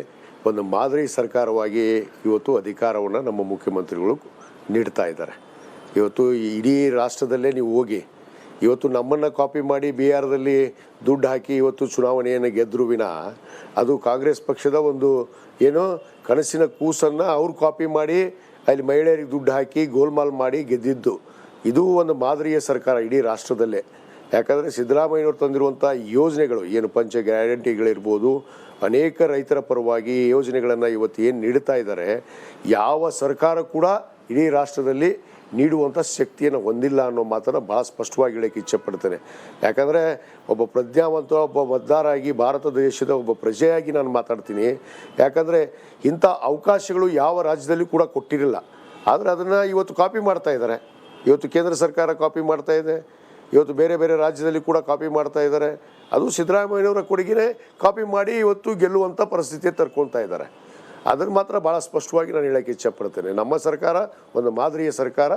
ಒಂದು ಮಾದರಿ ಸರ್ಕಾರವಾಗಿ ಇವತ್ತು ಅಧಿಕಾರವನ್ನು ನಮ್ಮ ಮುಖ್ಯಮಂತ್ರಿಗಳು ನೀಡ್ತಾ ಇದ್ದಾರೆ. ಇವತ್ತು ಇಡೀ ರಾಷ್ಟ್ರದಲ್ಲೇ ನೀವು ಹೋಗಿ, ಇವತ್ತು ನಮ್ಮನ್ನು ಕಾಪಿ ಮಾಡಿ ಬಿಹಾರದಲ್ಲಿ ದುಡ್ಡು ಹಾಕಿ ಇವತ್ತು ಚುನಾವಣೆಯನ್ನು ಗೆದ್ದರು ವಿನ ಅದು ಕಾಂಗ್ರೆಸ್ ಪಕ್ಷದ ಒಂದು ಏನೋ ಕನಸಿನ ಕೂಸನ್ನು ಅವ್ರು ಕಾಪಿ ಮಾಡಿ ಅಲ್ಲಿ ಮಹಿಳೆಯರಿಗೆ ದುಡ್ಡು ಹಾಕಿ ಗೋಲ್ಮಾಲ್ ಮಾಡಿ ಗೆದ್ದಿದ್ದು. ಇದು ಒಂದು ಮಾದರಿಯ ಸರ್ಕಾರ ಇಡೀ ರಾಷ್ಟ್ರದಲ್ಲೇ. ಯಾಕಂದರೆ ಸಿದ್ದರಾಮಯ್ಯನವ್ರು ತಂದಿರುವಂಥ ಯೋಜನೆಗಳು ಏನು ಪಂಚ ಗ್ಯಾರಂಟಿಗಳಿರ್ಬೋದು, ಅನೇಕ ರೈತರ ಪರವಾಗಿ ಯೋಜನೆಗಳನ್ನು ಇವತ್ತು ಏನು ನೀಡ್ತಾ ಇದ್ದಾರೆ, ಯಾವ ಸರ್ಕಾರ ಕೂಡ ಇಡೀ ರಾಷ್ಟ್ರದಲ್ಲಿ ನೀಡುವಂಥ ಶಕ್ತಿಯನ್ನು ಹೊಂದಿಲ್ಲ ಅನ್ನೋ ಮಾತನ್ನು ಭಾಳ ಸ್ಪಷ್ಟವಾಗಿ ಹೇಳೋಕ್ಕೆ ಇಚ್ಛೆಪಡ್ತೇನೆ. ಯಾಕಂದರೆ ಒಬ್ಬ ಪ್ರಜ್ಞಾವಂತ, ಒಬ್ಬ ಮತದಾರಾಗಿ, ಭಾರತ ದೇಶದ ಒಬ್ಬ ಪ್ರಜೆಯಾಗಿ ನಾನು ಮಾತಾಡ್ತೀನಿ. ಯಾಕಂದರೆ ಇಂಥ ಅವಕಾಶಗಳು ಯಾವ ರಾಜ್ಯದಲ್ಲಿ ಕೂಡ ಕೊಟ್ಟಿರಲಿಲ್ಲ. ಆದರೆ ಅದನ್ನು ಇವತ್ತು ಕಾಪಿ ಮಾಡ್ತಾ ಇದ್ದಾರೆ. ಇವತ್ತು ಕೇಂದ್ರ ಸರ್ಕಾರ ಕಾಪಿ ಮಾಡ್ತಾ ಇದೆ, ಇವತ್ತು ಬೇರೆ ಬೇರೆ ರಾಜ್ಯದಲ್ಲಿ ಕೂಡ ಕಾಪಿ ಮಾಡ್ತಾ ಇದ್ದಾರೆ. ಅದು ಸಿದ್ದರಾಮಯ್ಯನವರ ಕೊಡುಗೆನೇ ಕಾಪಿ ಮಾಡಿ ಇವತ್ತು ಗೆಲ್ಲುವಂಥ ಪರಿಸ್ಥಿತಿ ತರ್ಕೊಳ್ತಾ ಇದ್ದಾರೆ. ಅದನ್ನು ಮಾತ್ರ ಭಾಳ ಸ್ಪಷ್ಟವಾಗಿ ನಾನು ಹೇಳೋಕ್ಕೆ ಇಚ್ಛೆಪಡ್ತೇನೆ. ನಮ್ಮ ಸರ್ಕಾರ ಒಂದು ಮಾದರಿಯ ಸರ್ಕಾರ.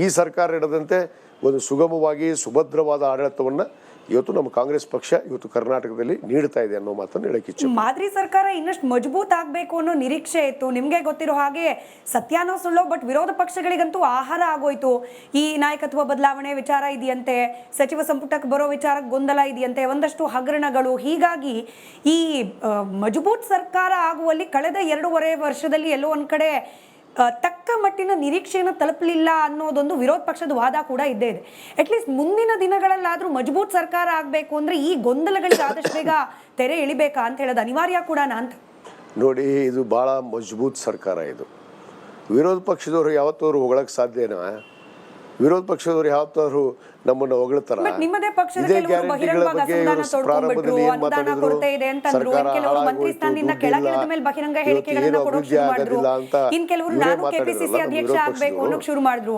ಈ ಸರ್ಕಾರ ಹಿಡಿದಂತೆ ಒಂದು ಸುಗಮವಾಗಿ ಸುಭದ್ರವಾದ ಆಡಳಿತವನ್ನು ಇವತ್ತು ನಮ್ಮ ಕಾಂಗ್ರೆಸ್ ಪಕ್ಷ ಇವತ್ತು ಕರ್ನಾಟಕದಲ್ಲಿ ನೀಡ್ತಾ ಇದೆ ಅನ್ನೋ ಮಾತನ್ನು ಹೇಳಕ್ಕೆ ಇಚ್ಛೆ. ಮಾದರಿ ಸರ್ಕಾರ ಇನ್ನಷ್ಟು ಮಜಬೂತ್ ಆಗಬೇಕು ಅನ್ನೋ ನಿರೀಕ್ಷೆ ಇತ್ತು. ನಿಮಗೆ ಗೊತ್ತಿರೋ ಹಾಗೆ ಸತ್ಯಾನೋ ಸುಳ್ಳೋ, ಬಟ್ ವಿರೋಧ ಪಕ್ಷಗಳಿಗಂತೂ ಆಹಾರ ಆಗೋಯ್ತು. ಈ ನಾಯಕತ್ವ ಬದಲಾವಣೆ ವಿಚಾರ ಇದೆಯಂತೆ, ಸಚಿವ ಸಂಪುಟಕ್ಕೆ ಬರೋ ವಿಚಾರಕ್ಕೆ ಗೊಂದಲ ಇದೆಯಂತೆ, ಒಂದಷ್ಟು ಹಗರಣಗಳು. ಹೀಗಾಗಿ ಈ ಮಜಬೂತ್ ಸರ್ಕಾರ ಆಗುವಲ್ಲಿ ಕಳೆದ 2.5 ವರ್ಷದಲ್ಲಿ ಎಲ್ಲೋ ಒಂದು ಕಡೆ ತಕ್ಕ ಮಟ್ಟಿನ ನಿರೀಕ್ಷೆಯನ್ನು ತಲುಪಲಿಲ್ಲ ಅನ್ನೋದೊಂದು ವಿರೋಧ ಪಕ್ಷದ ವಾದ ಕೂಡ ಇದ್ದೇ ಇದೆ. ಅಟ್ಲೀಸ್ಟ್ ಮುಂದಿನ ದಿನಗಳಲ್ಲಾದರೂ ಮಜಬೂತ್ ಸರ್ಕಾರ ಆಗಬೇಕು ಅಂದರೆ ಈ ಗೊಂದಲಗಳಿಗೆ ಆದಷ್ಟು ಬೇಗ ತೆರೆ ಎಳಿಬೇಕಾ ಅಂತ ಹೇಳೋದು ಅನಿವಾರ್ಯ ಕೂಡ ಅಂತ. ನೋಡಿ, ಇದು ಭಾಳ ಮಜಬೂತ್ ಸರ್ಕಾರ. ಇದು ವಿರೋಧ ಪಕ್ಷದವರು ಯಾವತ್ತವರು ಹೊಗಳಕ್ಕೆ ಸಾಧ್ಯನಾ? ವಿರೋಧ ಪಕ್ಷದವರು ಯಾವತ್ತಾದ್ರು ನಮ್ಮನ್ನು ಹೊಗಳ್ತಾರ? ನಿಮ್ಮದೇ ಪಕ್ಷದ ಕೆಲವರು ಬಹಿರಂಗವಾಗಿ ಅಸಮಾಧಾನ ತೋಡ್ಕೊಂಡ್ಬಿಟ್ರು, ಅನುದಾನ ಕೊರತೆ ಇದೆ ಅಂತಂದ್ರು. ಕೆಲವರು ಮಂತ್ರಿ ಸ್ಥಾನದಿಂದ ಕೆಳಗಿಳಿದ ಮೇಲೆ ಬಹಿರಂಗ ಹೇಳಿಕೆಗಳನ್ನ ಕೊಡೋಕೆ ಶುರು ಮಾಡಿದ್ರು. ಇನ್ ಕೆಲವರು ನಾನು ಕೆಪಿಸಿಸಿ ಅಧ್ಯಕ್ಷ ಆಗ್ಬೇಕು ಅನ್ನೋಕೆ ಶುರು ಮಾಡಿದ್ರು.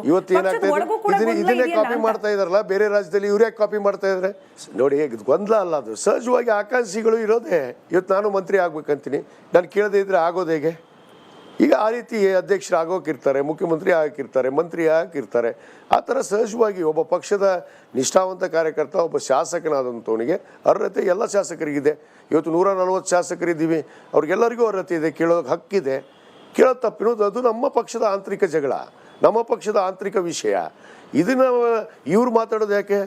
ಇದನ್ನೇ ಕಾಪಿ ಮಾಡ್ತಾ ಇದಾರಲ್ಲ ಬೇರೆ ರಾಜ್ಯದಲ್ಲಿ. ಇವ್ರೇ ಕಾಪಿ ಮಾಡ್ತಾ ಇದಾರೆ. ನೋಡಿ, ಗೊಂದಲ ಅಲ್ಲ, ಅದು ಸಹಜವಾಗಿ ಆಕಾಂಕ್ಷಿಗಳು ಇರೋದೇ. ಇವತ್ತು ನಾನು ಮಂತ್ರಿ ಆಗ್ಬೇಕಂತೀನಿ, ನಾನು ಕೇಳದೇ ಇದ್ರೆ ಆಗೋದು ಹೇಗೆ? ಈಗ ಆ ರೀತಿ ಅಧ್ಯಕ್ಷರು ಆಗೋಕಿರ್ತಾರೆ, ಮುಖ್ಯಮಂತ್ರಿ ಆಗಿರ್ತಾರೆ, ಮಂತ್ರಿ ಆಗಿರ್ತಾರೆ. ಆ ಥರ ಸಹಜವಾಗಿ ಒಬ್ಬ ಪಕ್ಷದ ನಿಷ್ಠಾವಂತ ಕಾರ್ಯಕರ್ತ, ಒಬ್ಬ ಶಾಸಕನಾದಂಥವನಿಗೆ ಅರ್ಹತೆ ಎಲ್ಲ ಶಾಸಕರಿಗಿದೆ. ಇವತ್ತು 140 ಶಾಸಕರಿದ್ದೀವಿ, ಅವ್ರಿಗೆಲ್ಲರಿಗೂ ಅರ್ಹತೆ ಇದೆ, ಕೇಳೋಕೆ ಹಕ್ಕಿದೆ. ಕೇಳೋದು ತಪ್ಪಿರೋದು ಅದು ನಮ್ಮ ಪಕ್ಷದ ಆಂತರಿಕ ಜಗಳ, ನಮ್ಮ ಪಕ್ಷದ ಆಂತರಿಕ ವಿಷಯ. ಇದನ್ನು ಇವ್ರು ಮಾತಾಡೋದು ಯಾಕೆ?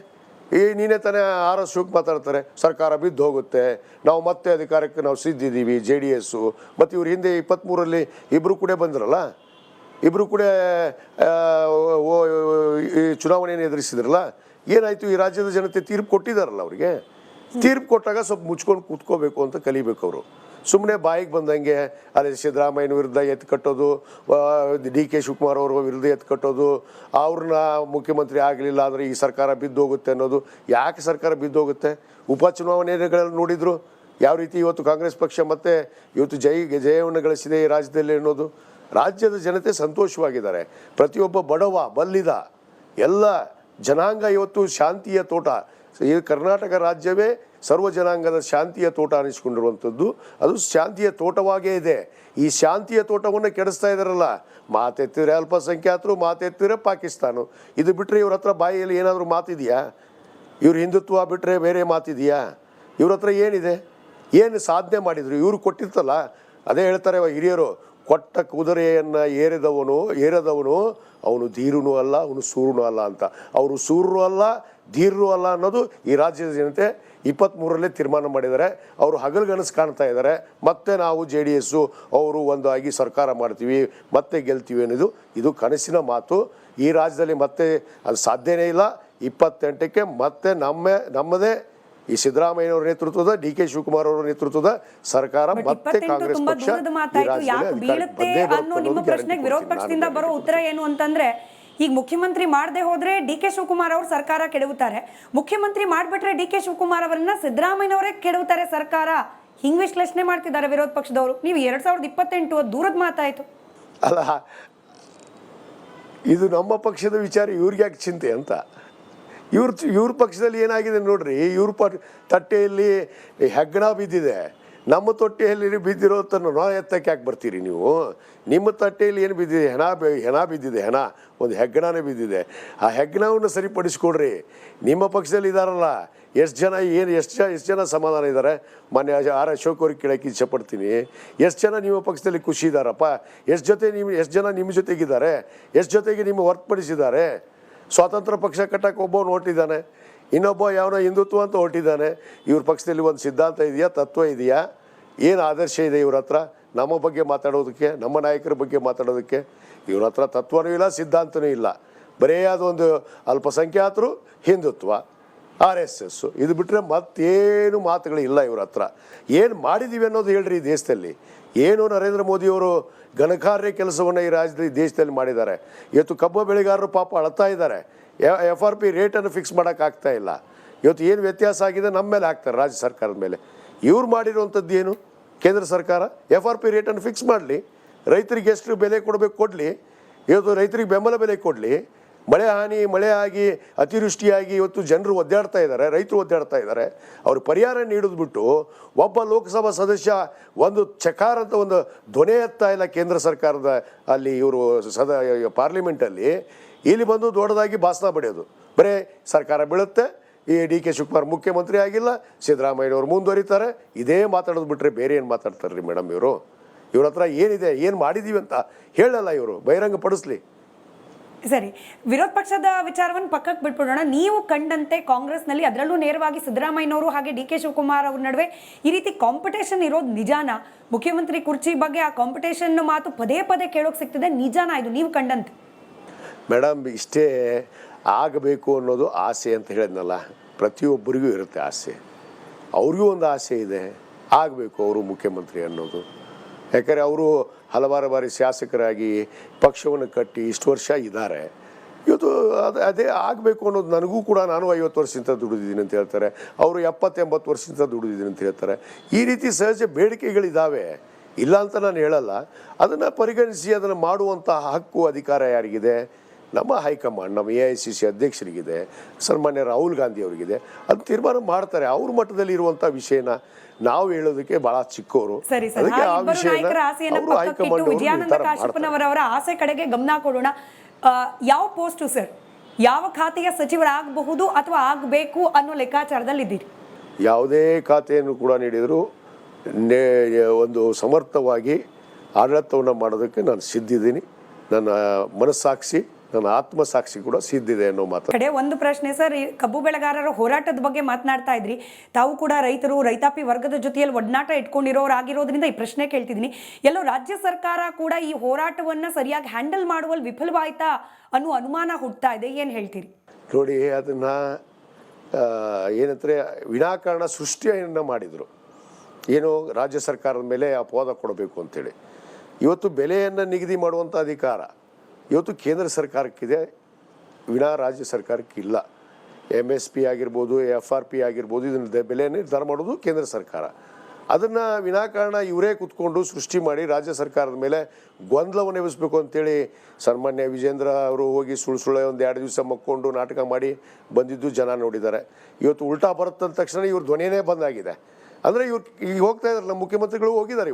ನೀನೇ ತಾನೇ RS ಮಾತಾಡ್ತಾರೆ, ಸರ್ಕಾರ ಬಿದ್ದು ಹೋಗುತ್ತೆ, ನಾವು ಮತ್ತೆ ಅಧಿಕಾರಕ್ಕೆ ನಾವು ಸಿದ್ಧಿದ್ದೀವಿ JDS. ಮತ್ತು ಇವ್ರು ಹಿಂದೆ 23ರಲ್ಲಿ ಇಬ್ಬರು ಕೂಡ ಬಂದ್ರಲ್ಲ, ಇಬ್ಬರು ಕೂಡ ಈ ಚುನಾವಣೆಯನ್ನು ಎದುರಿಸಿದ್ರಲ್ಲ. ಏನಾಯಿತು? ಈ ರಾಜ್ಯದ ಜನತೆ ತೀರ್ಪು ಕೊಟ್ಟಿದ್ದಾರಲ್ಲ. ಅವರಿಗೆ ತೀರ್ಪು ಕೊಟ್ಟಾಗ ಸ್ವಲ್ಪ ಮುಚ್ಕೊಂಡು ಕೂತ್ಕೋಬೇಕು ಅಂತ ಕಲಿಬೇಕು ಅವರು. ಸುಮ್ಮನೆ ಬಾಯಿಗೆ ಬಂದಂಗೆ ಅಲ್ಲಿ ಸಿದ್ದರಾಮಯ್ಯನ ವಿರುದ್ಧ ಎತ್ತು ಕಟ್ಟೋದು, DK ಶಿವಕುಮಾರ್ ಅವ್ರ ವಿರುದ್ಧ ಎತ್ತು ಕಟ್ಟೋದು, ಅವ್ರನ್ನ ಮುಖ್ಯಮಂತ್ರಿ ಆಗಲಿಲ್ಲ ಅಂದರೆ ಈ ಸರ್ಕಾರ ಬಿದ್ದೋಗುತ್ತೆ ಅನ್ನೋದು. ಯಾಕೆ ಸರ್ಕಾರ ಬಿದ್ದೋಗುತ್ತೆ? ಉಪಚುನಾವಣೆಗಳಲ್ಲಿ ನೋಡಿದ್ರು ಯಾವ ರೀತಿ ಇವತ್ತು ಕಾಂಗ್ರೆಸ್ ಪಕ್ಷ ಮತ್ತೆ ಇವತ್ತು ಜಯವನ್ನು ಗಳಿಸಿದೆ ಈ ರಾಜ್ಯದಲ್ಲಿ ಅನ್ನೋದು. ರಾಜ್ಯದ ಜನತೆ ಸಂತೋಷವಾಗಿದ್ದಾರೆ. ಪ್ರತಿಯೊಬ್ಬ ಬಡವ ಬಲ್ಲಿದ ಎಲ್ಲ ಜನಾಂಗ ಇವತ್ತು ಶಾಂತಿಯ ತೋಟ. ಈ ಕರ್ನಾಟಕ ರಾಜ್ಯವೇ ಸರ್ವ ಜನಾಂಗದ ಶಾಂತಿಯ ತೋಟ ಅನಿಸ್ಕೊಂಡಿರುವಂಥದ್ದು. ಅದು ಶಾಂತಿಯ ತೋಟವಾಗೇ ಇದೆ. ಈ ಶಾಂತಿಯ ತೋಟವನ್ನು ಕೆಡಿಸ್ತಾ ಇದ್ದಾರಲ್ಲ. ಮಾತೆತ್ತಿದ್ರೆ ಅಲ್ಪಸಂಖ್ಯಾತರು, ಮಾತೆತ್ತಿದ್ರೆ ಪಾಕಿಸ್ತಾನ. ಇದು ಬಿಟ್ಟರೆ ಇವ್ರ ಹತ್ರ ಬಾಯಿಯಲ್ಲಿ ಏನಾದರೂ ಮಾತಿದೆಯಾ? ಇವ್ರು ಹಿಂದುತ್ವ ಬಿಟ್ಟರೆ ಬೇರೆ ಮಾತಿದೆಯಾ? ಇವ್ರ ಹತ್ರ ಏನಿದೆ? ಏನು ಸಾಧನೆ ಮಾಡಿದ್ರು? ಇವರು ಕೊಟ್ಟಿರ್ತಲ್ಲ, ಅದೇ ಹೇಳ್ತಾರೆ ಹಿರಿಯರು, ಕೊಟ್ಟ ಕುದುರೆಯನ್ನು ಏರದವನು ಅವನು ಧೀರನೂ ಅಲ್ಲ, ಅವನು ಸೂರನೂ ಅಲ್ಲ ಅಂತ. ಅವರು ಸೂರರು ಅಲ್ಲ, ಧೀರರು ಅಲ್ಲ ಅನ್ನೋದು ಈ ರಾಜ್ಯದ ಜನತೆ 23ರಲ್ಲೇ ತೀರ್ಮಾನ ಮಾಡಿದ್ದಾರೆ. ಅವರು ಹಗಲುಗನಸು ಕಾಣ್ತಾ ಇದ್ದಾರೆ. ಮತ್ತೆ ನಾವು JDS ಅವರು ಒಂದಾಗಿ ಸರ್ಕಾರ ಮಾಡ್ತೀವಿ, ಮತ್ತೆ ಗೆಲ್ತೀವಿ ಅನ್ನೋದು ಇದು ಕನಸಿನ ಮಾತು. ಈ ರಾಜ್ಯದಲ್ಲಿ ಮತ್ತೆ ಅದು ಸಾಧ್ಯನೇ ಇಲ್ಲ. 28ಕ್ಕೆ ಮತ್ತೆ ನಮ್ಮದೇ ಈ ಸಿದ್ದರಾಮಯ್ಯನವರ ನೇತೃತ್ವದ, DK ಶಿವಕುಮಾರ್ ಅವರ ನೇತೃತ್ವದ ಸರ್ಕಾರ ಮತ್ತೆ ಕಾಂಗ್ರೆಸ್ ಪಕ್ಷ ನಿಮ್ಮ ಪ್ರಶ್ನೆಗೆ ವಿರೋಧ ಪಕ್ಷದಿಂದ ಬರೋ ಉತ್ತರ ಏನು ಅಂತಂದ್ರೆ, ಈಗ ಮುಖ್ಯಮಂತ್ರಿ ಮಾಡದೆ ಹೋದ್ರೆ DK ಶಿವಕುಮಾರ್ ಅವರು ಸರ್ಕಾರ ಕೆಡವುತ್ತಾರೆ, ಮುಖ್ಯಮಂತ್ರಿ ಮಾಡ್ಬಿಟ್ರೆ DK ಶಿವಕುಮಾರ್ ಅವರನ್ನ ಸಿದ್ದರಾಮಯ್ಯನವರೇ ಕೆಡವುತ್ತಾರೆ ಸರ್ಕಾರ. ಹಿಂಗ್ ವಿಶ್ಲೇಷಣೆ ಮಾಡ್ತಿದ್ದಾರೆ ವಿರೋಧ ಪಕ್ಷದವರು. ನೀವು 2028 ದೂರದ ಮಾತಾಯ್ತು ಅಲ್ಲ. ಇದು ನಮ್ಮ ಪಕ್ಷದ ವಿಚಾರ, ಇವ್ರಿಗೆ ಯಾಕೆ ಚಿಂತೆ ಅಂತ. ಇವ್ರ ಪಕ್ಷದಲ್ಲಿ ಏನಾಗಿದೆ ನೋಡ್ರಿ, ತಟ್ಟೆಯಲ್ಲಿ ಹೆಗ್ಗಣ ಬಿದ್ದಿದೆ, ನಮ್ಮ ತೊಟ್ಟೆಯಲ್ಲಿ ಬಿದ್ದಿರೋ ನೊಣ ಎತ್ತಕ್ಕೆ ಯಾಕೆ ಬರ್ತೀರಿ ನೀವು? ನಿಮ್ಮ ತಟ್ಟೆಯಲ್ಲಿ ಏನು ಬಿದ್ದಿದೆ? ಹೆಣ ಬಿದ್ದಿದೆ, ಒಂದು ಹೆಗ್ಗಣನೇ ಬಿದ್ದಿದೆ. ಆ ಹೆಗ್ಗಣವನ್ನು ಸರಿಪಡಿಸ್ಕೊಡ್ರಿ. ನಿಮ್ಮ ಪಕ್ಷದಲ್ಲಿ ಇದ್ದಾರಲ್ಲ ಎಷ್ಟು ಜನ ಸಮಾಧಾನ ಇದ್ದಾರೆ? ಮೊನ್ನೆ ಅಶೋಕ್ ಅವ್ರಿಗೆ ಕೇಳೋಕ್ಕೆ ಇಚ್ಛಪಡ್ತೀನಿ, ಎಷ್ಟು ಜನ ನಿಮ್ಮ ಪಕ್ಷದಲ್ಲಿ ಖುಷಿ ಇದ್ದಾರಪ್ಪ? ಎಷ್ಟು ಜನ ನಿಮ್ಮ ಜೊತೆಗಿದ್ದಾರೆ? ಎಷ್ಟು ಜೊತೆಗೆ ನಿಮ್ಮ ಹೊರತುಪಡಿಸಿದ್ದಾರೆ? ಸ್ವಾತಂತ್ರ್ಯ ಪಕ್ಷ ಕಟ್ಟಕ್ಕೆ ಒಬ್ಬವನು ಹೊರಟಿದ್ದಾನೆ, ಇನ್ನೊಬ್ಬ ಯಾವನೋ ಹಿಂದುತ್ವ ಅಂತ ಹೊರಟಿದ್ದಾನೆ. ಇವ್ರ ಪಕ್ಷದಲ್ಲಿ ಒಂದು ಸಿದ್ಧಾಂತ ಇದೆಯಾ, ತತ್ವ ಇದೆಯಾ, ಏನು ಆದರ್ಶ ಇದೆ ಇವ್ರ ಹತ್ರ? ನಮ್ಮ ಬಗ್ಗೆ ಮಾತಾಡೋದಕ್ಕೆ, ನಮ್ಮ ನಾಯಕರ ಬಗ್ಗೆ ಮಾತಾಡೋದಕ್ಕೆ ಇವ್ರ ಹತ್ರ ತತ್ವನೂ ಇಲ್ಲ, ಸಿದ್ಧಾಂತನೂ ಇಲ್ಲ. ಬರೇ ಅದೊಂದು ಅಲ್ಪಸಂಖ್ಯಾತರು, ಹಿಂದುತ್ವ, RSS, ಇದು ಬಿಟ್ಟರೆ ಮತ್ತೇನು ಮಾತುಗಳಿಲ್ಲ ಇವ್ರ ಹತ್ರ. ಏನು ಮಾಡಿದ್ದೀವಿ ಅನ್ನೋದು ಹೇಳ್ರಿ ಈ ದೇಶದಲ್ಲಿ. ಏನು ನರೇಂದ್ರ ಮೋದಿಯವರು ಘನಕಾರ್ಯ ಕೆಲಸವನ್ನು ಈ ರಾಜ್ಯದಲ್ಲಿ ದೇಶದಲ್ಲಿ ಮಾಡಿದ್ದಾರೆ. ಇವತ್ತು ಕಬ್ಬು ಬೆಳೆಗಾರರು ಪಾಪ ಅಳ್ತಾ ಇದ್ದಾರೆ. FRP ರೇಟನ್ನು ಫಿಕ್ಸ್ ಮಾಡೋಕ್ಕಾಗ್ತಾ ಇಲ್ಲ. ಇವತ್ತು ಏನು ವ್ಯತ್ಯಾಸ ಆಗಿದೆ ನಮ್ಮ ಮೇಲೆ ಹಾಕ್ತಾರೆ, ರಾಜ್ಯ ಸರ್ಕಾರದ ಮೇಲೆ. ಇವ್ರು ಮಾಡಿರುವಂಥದ್ದು ಏನು? ಕೇಂದ್ರ ಸರ್ಕಾರ FRP ರೇಟನ್ನು ಫಿಕ್ಸ್ ಮಾಡಲಿ, ರೈತರಿಗೆ ಎಷ್ಟು ಬೆಲೆ ಕೊಡಬೇಕು ಕೊಡಲಿ, ಇವತ್ತು ರೈತರಿಗೆ ಬೆಂಬಲ ಬೆಲೆ ಕೊಡಲಿ. ಮಳೆ ಆಗಿ ಅತಿವೃಷ್ಟಿಯಾಗಿ ಇವತ್ತು ಜನರು ಒದ್ದಾಡ್ತಾ ಇದ್ದಾರೆ, ರೈತರು ಒದ್ದಾಡ್ತಾ ಇದ್ದಾರೆ. ಅವ್ರು ಪರಿಹಾರ ನೀಡೋದು ಬಿಟ್ಟು ಒಬ್ಬ ಲೋಕಸಭಾ ಸದಸ್ಯ ಒಂದು ಚಕಾರ ಅಂತ ಒಂದು ಧ್ವನಿ ಎತ್ತಾ ಇಲ್ಲ ಕೇಂದ್ರ ಸರ್ಕಾರದ ಅಲ್ಲಿ. ಇವರು ಪಾರ್ಲಿಮೆಂಟಲ್ಲಿ ಇಲ್ಲಿ ಬಂದು ದೊಡ್ಡದಾಗಿ ಭಾಷಣ ಬಡಿಯೋದು. ಬರೀ ಸರ್ಕಾರ ಬೀಳುತ್ತೆ, ಈ DK ಶಿವಕುಮಾರ್ ಮುಖ್ಯಮಂತ್ರಿ ಆಗಿಲ್ಲ, ಸಿದ್ದರಾಮಯ್ಯನವರು ಮುಂದುವರಿತಾರೆ, ಇದೇ ಮಾತಾಡೋದು ಬಿಟ್ಟರೆ ಬೇರೆ ಏನು ಮಾತಾಡ್ತಾರೆ ರೀ ಮೇಡಮ್ ಇವರು? ಇವ್ರ ಹತ್ರ ಏನಿದೆ, ಏನು ಮಾಡಿದ್ದೀವಿ ಅಂತ ಹೇಳಲ್ಲ ಇವರು, ಬಹಿರಂಗಪಡಿಸ್ಲಿ. ಸರಿ, ವಿರೋಧ ಪಕ್ಷದ ವಿಚಾರವನ್ನು ಪಕ್ಕಕ್ಕೆ ಬಿಟ್ಬಿಡೋಣ. ನೀವು ಕಂಡಂತೆ ಕಾಂಗ್ರೆಸ್ನಲ್ಲಿ, ಅದರಲ್ಲೂ ನೇರವಾಗಿ ಸಿದ್ದರಾಮಯ್ಯನವರು ಹಾಗೆ DK ಶಿವಕುಮಾರ್ ಅವ್ರ ನಡುವೆ ಈ ರೀತಿ ಕಾಂಪಿಟೇಷನ್ ಇರೋದು ನಿಜಾನ? ಮುಖ್ಯಮಂತ್ರಿ ಕುರ್ಚಿ ಬಗ್ಗೆ ಆ ಕಾಂಪಿಟೇಷನ್ ಮಾತು ಪದೇ ಪದೇ ಕೇಳೋಕೆ ಸಿಗ್ತದೆ, ನಿಜಾನ ಇದು ನೀವು ಕಂಡಂತೆ? ಮೇಡಮ್, ಇಷ್ಟೇ ಆಗಬೇಕು ಅನ್ನೋದು ಆಸೆ ಅಂತ ಹೇಳಿದ್ನಲ್ಲ, ಪ್ರತಿಯೊಬ್ಬರಿಗೂ ಇರುತ್ತೆ ಆಸೆ. ಅವ್ರಿಗೂ ಒಂದು ಆಸೆ ಇದೆ, ಆಗಬೇಕು ಅವರು ಮುಖ್ಯಮಂತ್ರಿ ಅನ್ನೋದು. ಯಾಕಂದರೆ ಅವರು ಹಲವಾರು ಬಾರಿ ಶಾಸಕರಾಗಿ ಪಕ್ಷವನ್ನು ಕಟ್ಟಿ ಇಷ್ಟು ವರ್ಷ ಇದ್ದಾರೆ. ಇವತ್ತು ಅದೇ ಆಗಬೇಕು ಅನ್ನೋದು ನನಗೂ ಕೂಡ, ನಾನು 50 ವರ್ಷದಿಂದ ದುಡಿದಿದ್ದೀನಿ ಅಂತ ಹೇಳ್ತಾರೆ, ಅವರು 70-80 ವರ್ಷದಿಂದ ದುಡಿದಿದ್ದೀನಿ ಅಂತ ಹೇಳ್ತಾರೆ. ಈ ರೀತಿ ಸಹಜ ಬೇಡಿಕೆಗಳಿದ್ದಾವೆ, ಇಲ್ಲ ಅಂತ ನಾನು ಹೇಳಲ್ಲ. ಅದನ್ನು ಪರಿಗಣಿಸಿ ಅದನ್ನು ಮಾಡುವಂಥ ಹಕ್ಕು ಅಧಿಕಾರ ಯಾರಿಗಿದೆ? ನಮ್ಮ ಹೈಕಮಾಂಡ್, ನಮ್ಮ AICC ಅಧ್ಯಕ್ಷರಿಗಿದೆ, ಸನ್ಮಾನ್ಯ ರಾಹುಲ್ ಗಾಂಧಿ ಅವರಿಗಿದೆ. ಅದು ತೀರ್ಮಾನ ಮಾಡ್ತಾರೆ. ಅವ್ರ ಮಟ್ಟದಲ್ಲಿ ಇರುವಂಥ ವಿಷಯನ ನಾವು ಹೇಳೋದಕ್ಕೆ ಬಹಳ ಚಿಕ್ಕವರು. ಅದಕ್ಕೆ ಆ ವಿಷಯನ ವಿಜಯಾನಂದ ಕಾಶಪ್ಪನವರ ಆಸೆ ಕಡೆಗೆ ಗಮನ ಕೊಡೋಣ. ಯಾವ ಪೋಸ್ಟು ಸರ್, ಯಾವ ಖಾತೆಯ ಸಚಿವರಾಗಬಹುದು ಅಥವಾ ಆಗಬೇಕು ಅನ್ನೋ ಲೆಕ್ಕಾಚಾರದಲ್ಲಿ ಇದ್ದೀರಿ? ಯಾವುದೇ ಖಾತೆಯನ್ನು ಕೂಡ ನೀಡಿದರೂ ಒಂದು ಸಮರ್ಥವಾಗಿ ಆಡಳಿತವನ್ನು ಮಾಡೋದಕ್ಕೆ ನಾನು ಸಿದ್ಧಿದ್ದೀನಿ. ನನ್ನ ಮನಸ್ಸಾಕ್ಷಿ, ನನ್ನ ಆತ್ಮಸಾಕ್ಷಿ ಕೂಡ ಸಿದ್ಧಿದೆ ಅನ್ನೋ ಮಾತು. ಕಡೆ ಒಂದು ಪ್ರಶ್ನೆ ಸರ್, ಕಬ್ಬು ಬೆಳೆಗಾರರ ಹೋರಾಟದ ಬಗ್ಗೆ ಮಾತನಾಡ್ತಾ ಇದ್ರಿ. ತಾವು ಕೂಡ ರೈತರು, ರೈತಾಪಿ ವರ್ಗದ ಜೊತೆಯಲ್ಲಿ ಒಡನಾಟ ಇಟ್ಕೊಂಡಿರೋರಾಗಿರೋದ್ರಿಂದ ಈ ಪ್ರಶ್ನೆ ಕೇಳ್ತಿದ್ದೀನಿ. ಎಲ್ಲೋ ರಾಜ್ಯ ಸರ್ಕಾರ ಕೂಡ ಈ ಹೋರಾಟವನ್ನ ಸರಿಯಾಗಿ ಹ್ಯಾಂಡಲ್ ಮಾಡುವಲ್ಲಿ ವಿಫಲವಾಯ್ತಾ ಅನ್ನೋ ಅನುಮಾನ ಹುಡ್ತಾ ಇದೆ, ಏನು ಹೇಳ್ತೀರಿ? ನೋಡಿ, ಅದನ್ನ ಏನಂದ್ರೆ ವಿನಾಕಾರಣ ಸೃಷ್ಟಿಯನ್ನು ಮಾಡಿದರು. ಏನು ರಾಜ್ಯ ಸರ್ಕಾರದ ಮೇಲೆ ಅಪವಾದ ಕೊಡಬೇಕು ಅಂತೇಳಿ. ಇವತ್ತು ಬೆಲೆಯನ್ನು ನಿಗದಿ ಮಾಡುವಂಥ ಅಧಿಕಾರ ಇವತ್ತು ಕೇಂದ್ರ ಸರ್ಕಾರಕ್ಕಿದೆ, ವಿನಾ ರಾಜ್ಯ ಸರ್ಕಾರಕ್ಕಿಲ್ಲ. MSP ಆಗಿರ್ಬೋದು, FRP ಆಗಿರ್ಬೋದು, ಇದನ್ನ ಬೆಲೆ ನಿರ್ಧಾರ ಮಾಡೋದು ಕೇಂದ್ರ ಸರ್ಕಾರ. ಅದನ್ನು ವಿನಾಕಾರಣ ಇವರೇ ಕೂತ್ಕೊಂಡು ಸೃಷ್ಟಿ ಮಾಡಿ ರಾಜ್ಯ ಸರ್ಕಾರದ ಮೇಲೆ ಗೊಂದಲವನ್ನು ಎಬ್ಬಿಸ್ಬೇಕು ಅಂತೇಳಿ ಸನ್ಮಾನ್ಯ ವಿಜೇಂದ್ರ ಅವರು ಹೋಗಿ ಸುಳ್ಳು ಒಂದು 2 ದಿವಸ ಮಕ್ಕೊಂಡು ನಾಟಕ ಮಾಡಿ ಬಂದಿದ್ದು ಜನ ನೋಡಿದ್ದಾರೆ. ಇವತ್ತು ಉಲ್ಟಾ ಬರುತ್ತಂದ ತಕ್ಷಣ ಇವ್ರ ಧ್ವನಿಯೇ ಬಂದಾಗಿದೆ. ಅಂದರೆ ಈಗ ಹೋಗ್ತಾ ಇದ್ದಾರೆ, ನಮ್ಮ ಮುಖ್ಯಮಂತ್ರಿಗಳು ಹೋಗಿದ್ದಾರೆ.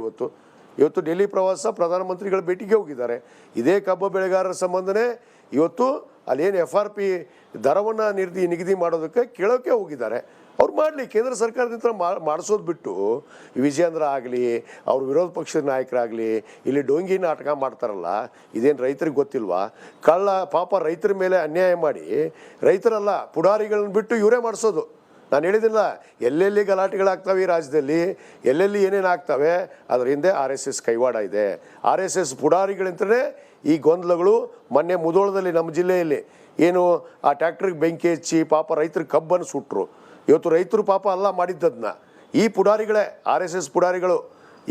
ಇವತ್ತು ಡೆಲ್ಲಿ ಪ್ರವಾಸ, ಪ್ರಧಾನಮಂತ್ರಿಗಳ ಭೇಟಿಗೆ ಹೋಗಿದ್ದಾರೆ. ಇದೇ ಕಬ್ಬು ಬೆಳೆಗಾರರ ಸಂಬಂಧನೇ ಇವತ್ತು ಅಲ್ಲೇನು FRP ದರವನ್ನು ನಿಗದಿ ಮಾಡೋದಕ್ಕೆ ಕೇಳೋಕ್ಕೆ ಹೋಗಿದ್ದಾರೆ. ಅವ್ರು ಮಾಡಲಿ, ಕೇಂದ್ರ ಸರ್ಕಾರದಿಂದ ಮಾಡಿಸೋದು ಬಿಟ್ಟು ವಿಜೇಂದ್ರ ಆಗಲಿ, ಅವ್ರ ವಿರೋಧ ಪಕ್ಷದ ನಾಯಕರಾಗಲಿ ಇಲ್ಲಿ ಡೋಂಗಿ ನಾಟಕ ಮಾಡ್ತಾರಲ್ಲ, ಇದೇನು ರೈತರಿಗೆ ಗೊತ್ತಿಲ್ವಾ? ಪಾಪ ರೈತರ ಮೇಲೆ ಅನ್ಯಾಯ ಮಾಡಿ, ರೈತರಲ್ಲ ಪುಡಾರಿಗಳನ್ನ ಬಿಟ್ಟು ಇವರೇ ಮಾಡಿಸೋದು. ನಾನು ಹೇಳಿದಿಲ್ಲ, ಎಲ್ಲೆಲ್ಲಿ ಗಲಾಟೆಗಳಾಗ್ತವೆ ಈ ರಾಜ್ಯದಲ್ಲಿ, ಎಲ್ಲೆಲ್ಲಿ ಏನೇನು ಆಗ್ತವೆ, ಅದರ ಹಿಂದೆ RSS ಕೈವಾಡ ಇದೆ. RSS ಪುಡಾರಿಗಳಂತಲೇ ಈ ಗೊಂದಲಗಳು. ಮೊನ್ನೆ ಮುಧೋಳದಲ್ಲಿ ನಮ್ಮ ಜಿಲ್ಲೆಯಲ್ಲಿ ಏನು ಆ ಟ್ಯಾಕ್ಟ್ರಿಗೆ ಬೆಂಕಿ ಹಚ್ಚಿ ಪಾಪ ರೈತರ ಕಬ್ಬನ್ನು ಸುಟ್ಟರು. ಇವತ್ತು ರೈತರು ಪಾಪ ಅಲ್ಲ ಮಾಡಿದ್ದದನ್ನ, ಈ ಪುಡಾರಿಗಳೇ, RSS ಪುಡಾರಿಗಳು.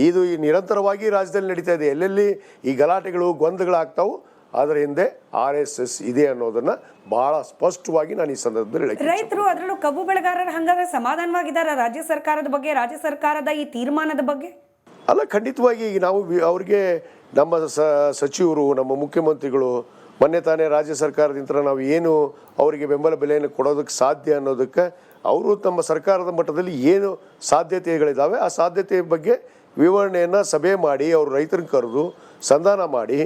ಇದು ಈ ನಿರಂತರವಾಗಿ ರಾಜ್ಯದಲ್ಲಿ ನಡೀತಾ ಇದೆ. ಎಲ್ಲೆಲ್ಲಿ ಈ ಗಲಾಟೆಗಳು ಗೊಂದಲಗಳಾಗ್ತಾವು, ಅದರ ಹಿಂದೆ RSS ಇದೆ ಅನ್ನೋದನ್ನ ಬಹಳ ಸ್ಪಷ್ಟವಾಗಿ ನಾನು ಈ ಸಂದರ್ಭದಲ್ಲಿ ಹೇಳಿ. ರೈತರು, ಅದರಲ್ಲೂ ಕಬ್ಬು ಬೆಳೆಗಾರರು ಹಂಗಾದ್ರೆ ಸಮಾಧಾನವಾಗಿದ್ದಾರೆ ರಾಜ್ಯ ಸರ್ಕಾರದ ಬಗ್ಗೆ, ರಾಜ್ಯ ಸರ್ಕಾರದ ಈ ತೀರ್ಮಾನದ ಬಗ್ಗೆ? ಅಲ್ಲ, ಖಂಡಿತವಾಗಿ ನಾವು ಅವ್ರಿಗೆ ನಮ್ಮ ಸಚಿವರು, ನಮ್ಮ ಮುಖ್ಯಮಂತ್ರಿಗಳು ಮೊನ್ನೆ ತಾನೇ ರಾಜ್ಯ ಸರ್ಕಾರದಿಂದ ನಾವು ಏನು ಅವರಿಗೆ ಬೆಂಬಲ ಬೆಲೆಯನ್ನು ಕೊಡೋದಕ್ಕೆ ಸಾಧ್ಯ ಅನ್ನೋದಕ್ಕೆ ಅವರು ತಮ್ಮ ಸರ್ಕಾರದ ಮಟ್ಟದಲ್ಲಿ ಏನು ಸಾಧ್ಯತೆಗಳಿದ್ದಾವೆ ಆ ಸಾಧ್ಯತೆಯ ಬಗ್ಗೆ ವಿವರಣೆಯನ್ನು ಸಭೆ ಮಾಡಿ ಅವರು ರೈತರನ್ನ ಕರೆದು ಸಂಧಾನ ಮಾಡಿ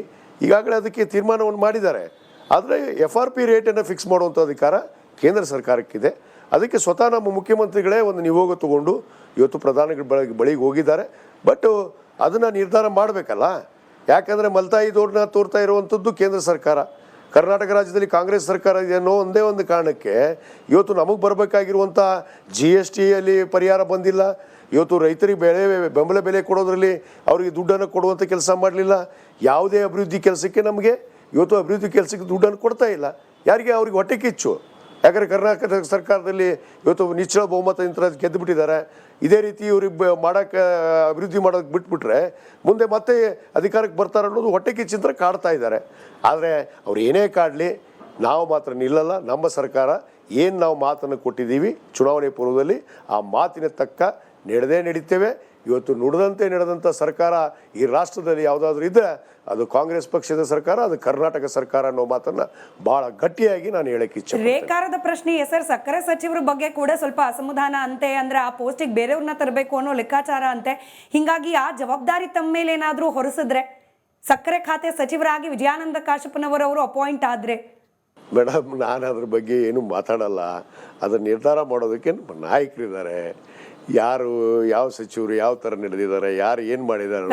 ಈಗಾಗಲೇ ಅದಕ್ಕೆ ತೀರ್ಮಾನವನ್ನು ಮಾಡಿದ್ದಾರೆ. ಆದರೆ FRP ರೇಟನ್ನು ಫಿಕ್ಸ್ ಮಾಡುವಂಥ ಅಧಿಕಾರ ಕೇಂದ್ರ ಸರ್ಕಾರಕ್ಕಿದೆ. ಅದಕ್ಕೆ ಸ್ವತಃ ನಮ್ಮ ಮುಖ್ಯಮಂತ್ರಿಗಳೇ ಒಂದು ನಿಯೋಗ ತಗೊಂಡು ಇವತ್ತು ಪ್ರಧಾನಿಗಳ ಬಳಿಗೆ ಹೋಗಿದ್ದಾರೆ. ಬಟ್ ಅದನ್ನು ನಿರ್ಧಾರ ಮಾಡಬೇಕಲ್ಲ, ಯಾಕಂದರೆ ಮಲ್ತಾಯಿ ದೋರ್ನ ತೋರ್ತಾ ಇರುವಂಥದ್ದು ಕೇಂದ್ರ ಸರ್ಕಾರ, ಕರ್ನಾಟಕ ರಾಜ್ಯದಲ್ಲಿ ಕಾಂಗ್ರೆಸ್ ಸರ್ಕಾರ ಇದೆ ಅನ್ನೋ ಒಂದೇ ಒಂದು ಕಾರಣಕ್ಕೆ ಇವತ್ತು ನಮಗೆ ಬರಬೇಕಾಗಿರುವಂಥ GSTಯಲ್ಲಿ ಪರಿಹಾರ ಬಂದಿಲ್ಲ. ಇವತ್ತು ರೈತರಿಗೆ ಬೆಂಬಲ ಬೆಲೆ ಕೊಡೋದ್ರಲ್ಲಿ ಅವರಿಗೆ ದುಡ್ಡನ್ನು ಕೊಡುವಂಥ ಕೆಲಸ ಮಾಡಲಿಲ್ಲ. ಯಾವುದೇ ಅಭಿವೃದ್ಧಿ ಕೆಲಸಕ್ಕೆ ನಮಗೆ ಇವತ್ತು ಅಭಿವೃದ್ಧಿ ಕೆಲಸಕ್ಕೆ ದುಡ್ಡನ್ನು ಕೊಡ್ತಾ ಇಲ್ಲ. ಯಾರಿಗೆ ಅವ್ರಿಗೆ ಹೊಟ್ಟೆ ಕಿಚ್ಚು. ಯಾಕಂದರೆ ಕರ್ನಾಟಕ ಸರ್ಕಾರದಲ್ಲಿ ಇವತ್ತು ನಿಚ್ಚಳ ಬಹುಮತದಿಂದ ಗೆದ್ದು ಬಿಟ್ಟಿದ್ದಾರೆ. ಇದೇ ರೀತಿ ಇವ್ರಿಗೆ ಮಾಡೋಕ್ಕೆ ಅಭಿವೃದ್ಧಿ ಮಾಡೋಕ್ಕೆ ಬಿಟ್ಬಿಟ್ರೆ ಮುಂದೆ ಮತ್ತೆ ಅಧಿಕಾರಕ್ಕೆ ಬರ್ತಾರೆ ಅನ್ನೋದು ಹೊಟ್ಟೆ ಕಿಚ್ಚಿಂತ ಕಾಡ್ತಾ ಇದ್ದಾರೆ. ಆದರೆ ಅವ್ರು ಏನೇ ಕಾಡಲಿ ನಾವು ಮಾತ್ರ ನಿಲ್ಲಲ್ಲ. ನಮ್ಮ ಸರ್ಕಾರ ಏನು ನಾವು ಮಾತನ್ನು ಕೊಟ್ಟಿದ್ದೀವಿ ಚುನಾವಣೆ ಪೂರ್ವದಲ್ಲಿ ಆ ಮಾತಿನ ತಕ್ಕ ನಡೀತೇವೆ. ಇವತ್ತು ನುಡಿದಂತೆ ನಡೆದಂಥ ಸರ್ಕಾರ ಈ ರಾಷ್ಟ್ರದಲ್ಲಿ ಯಾವುದಾದ್ರೂ ಇದ್ದರೆ ಅದು ಕಾಂಗ್ರೆಸ್ ಪಕ್ಷದ ಸರ್ಕಾರ, ಅದು ಕರ್ನಾಟಕ ಸರ್ಕಾರ ಅನ್ನೋ ಮಾತನ್ನು ಭಾಳ ಗಟ್ಟಿಯಾಗಿ ನಾನು ಹೇಳಕ್ಕೆ ಇಚ್ಛೆ. ರೇಖಾರದ ಪ್ರಶ್ನೆ ಸರ್, ಸಕ್ಕರೆ ಸಚಿವರ ಬಗ್ಗೆ ಕೂಡ ಸ್ವಲ್ಪ ಅಸಮಾಧಾನ ಅಂತೆ, ಅಂದ್ರೆ ಆ ಪೋಸ್ಟಿಗೆ ಬೇರೆಯವ್ರನ್ನ ತರಬೇಕು ಅನ್ನೋ ಲೆಕ್ಕಾಚಾರ ಅಂತೆ. ಹಿಂಗಾಗಿ ಆ ಜವಾಬ್ದಾರಿ ತಮ್ಮ ಮೇಲೆ ಏನಾದರೂ ಹೊರಿಸಿದ್ರೆ ಸಕ್ಕರೆ ಖಾತೆ ಸಚಿವರಾಗಿ ವಿಜಯಾನಂದ ಕಾಶಪ್ಪನವರವರು ಅಪಾಯಿಂಟ್ ಆದರೆ? ಮೇಡಮ್, ನಾನು ಅದ್ರ ಬಗ್ಗೆ ಏನು ಮಾತಾಡಲ್ಲ. ಅದನ್ನು ನಿರ್ಧಾರ ಮಾಡೋದಕ್ಕೆ ನಮ್ಮ ನಾಯಕರಿದ್ದಾರೆ. ಯಾರು ಯಾವ ಸಚಿವರು ಯಾವ ತರ ನಡೆದಿದ್ದಾರೆ, ಯಾರು ಏನ್ ಮಾಡಿದ್ದಾರೆ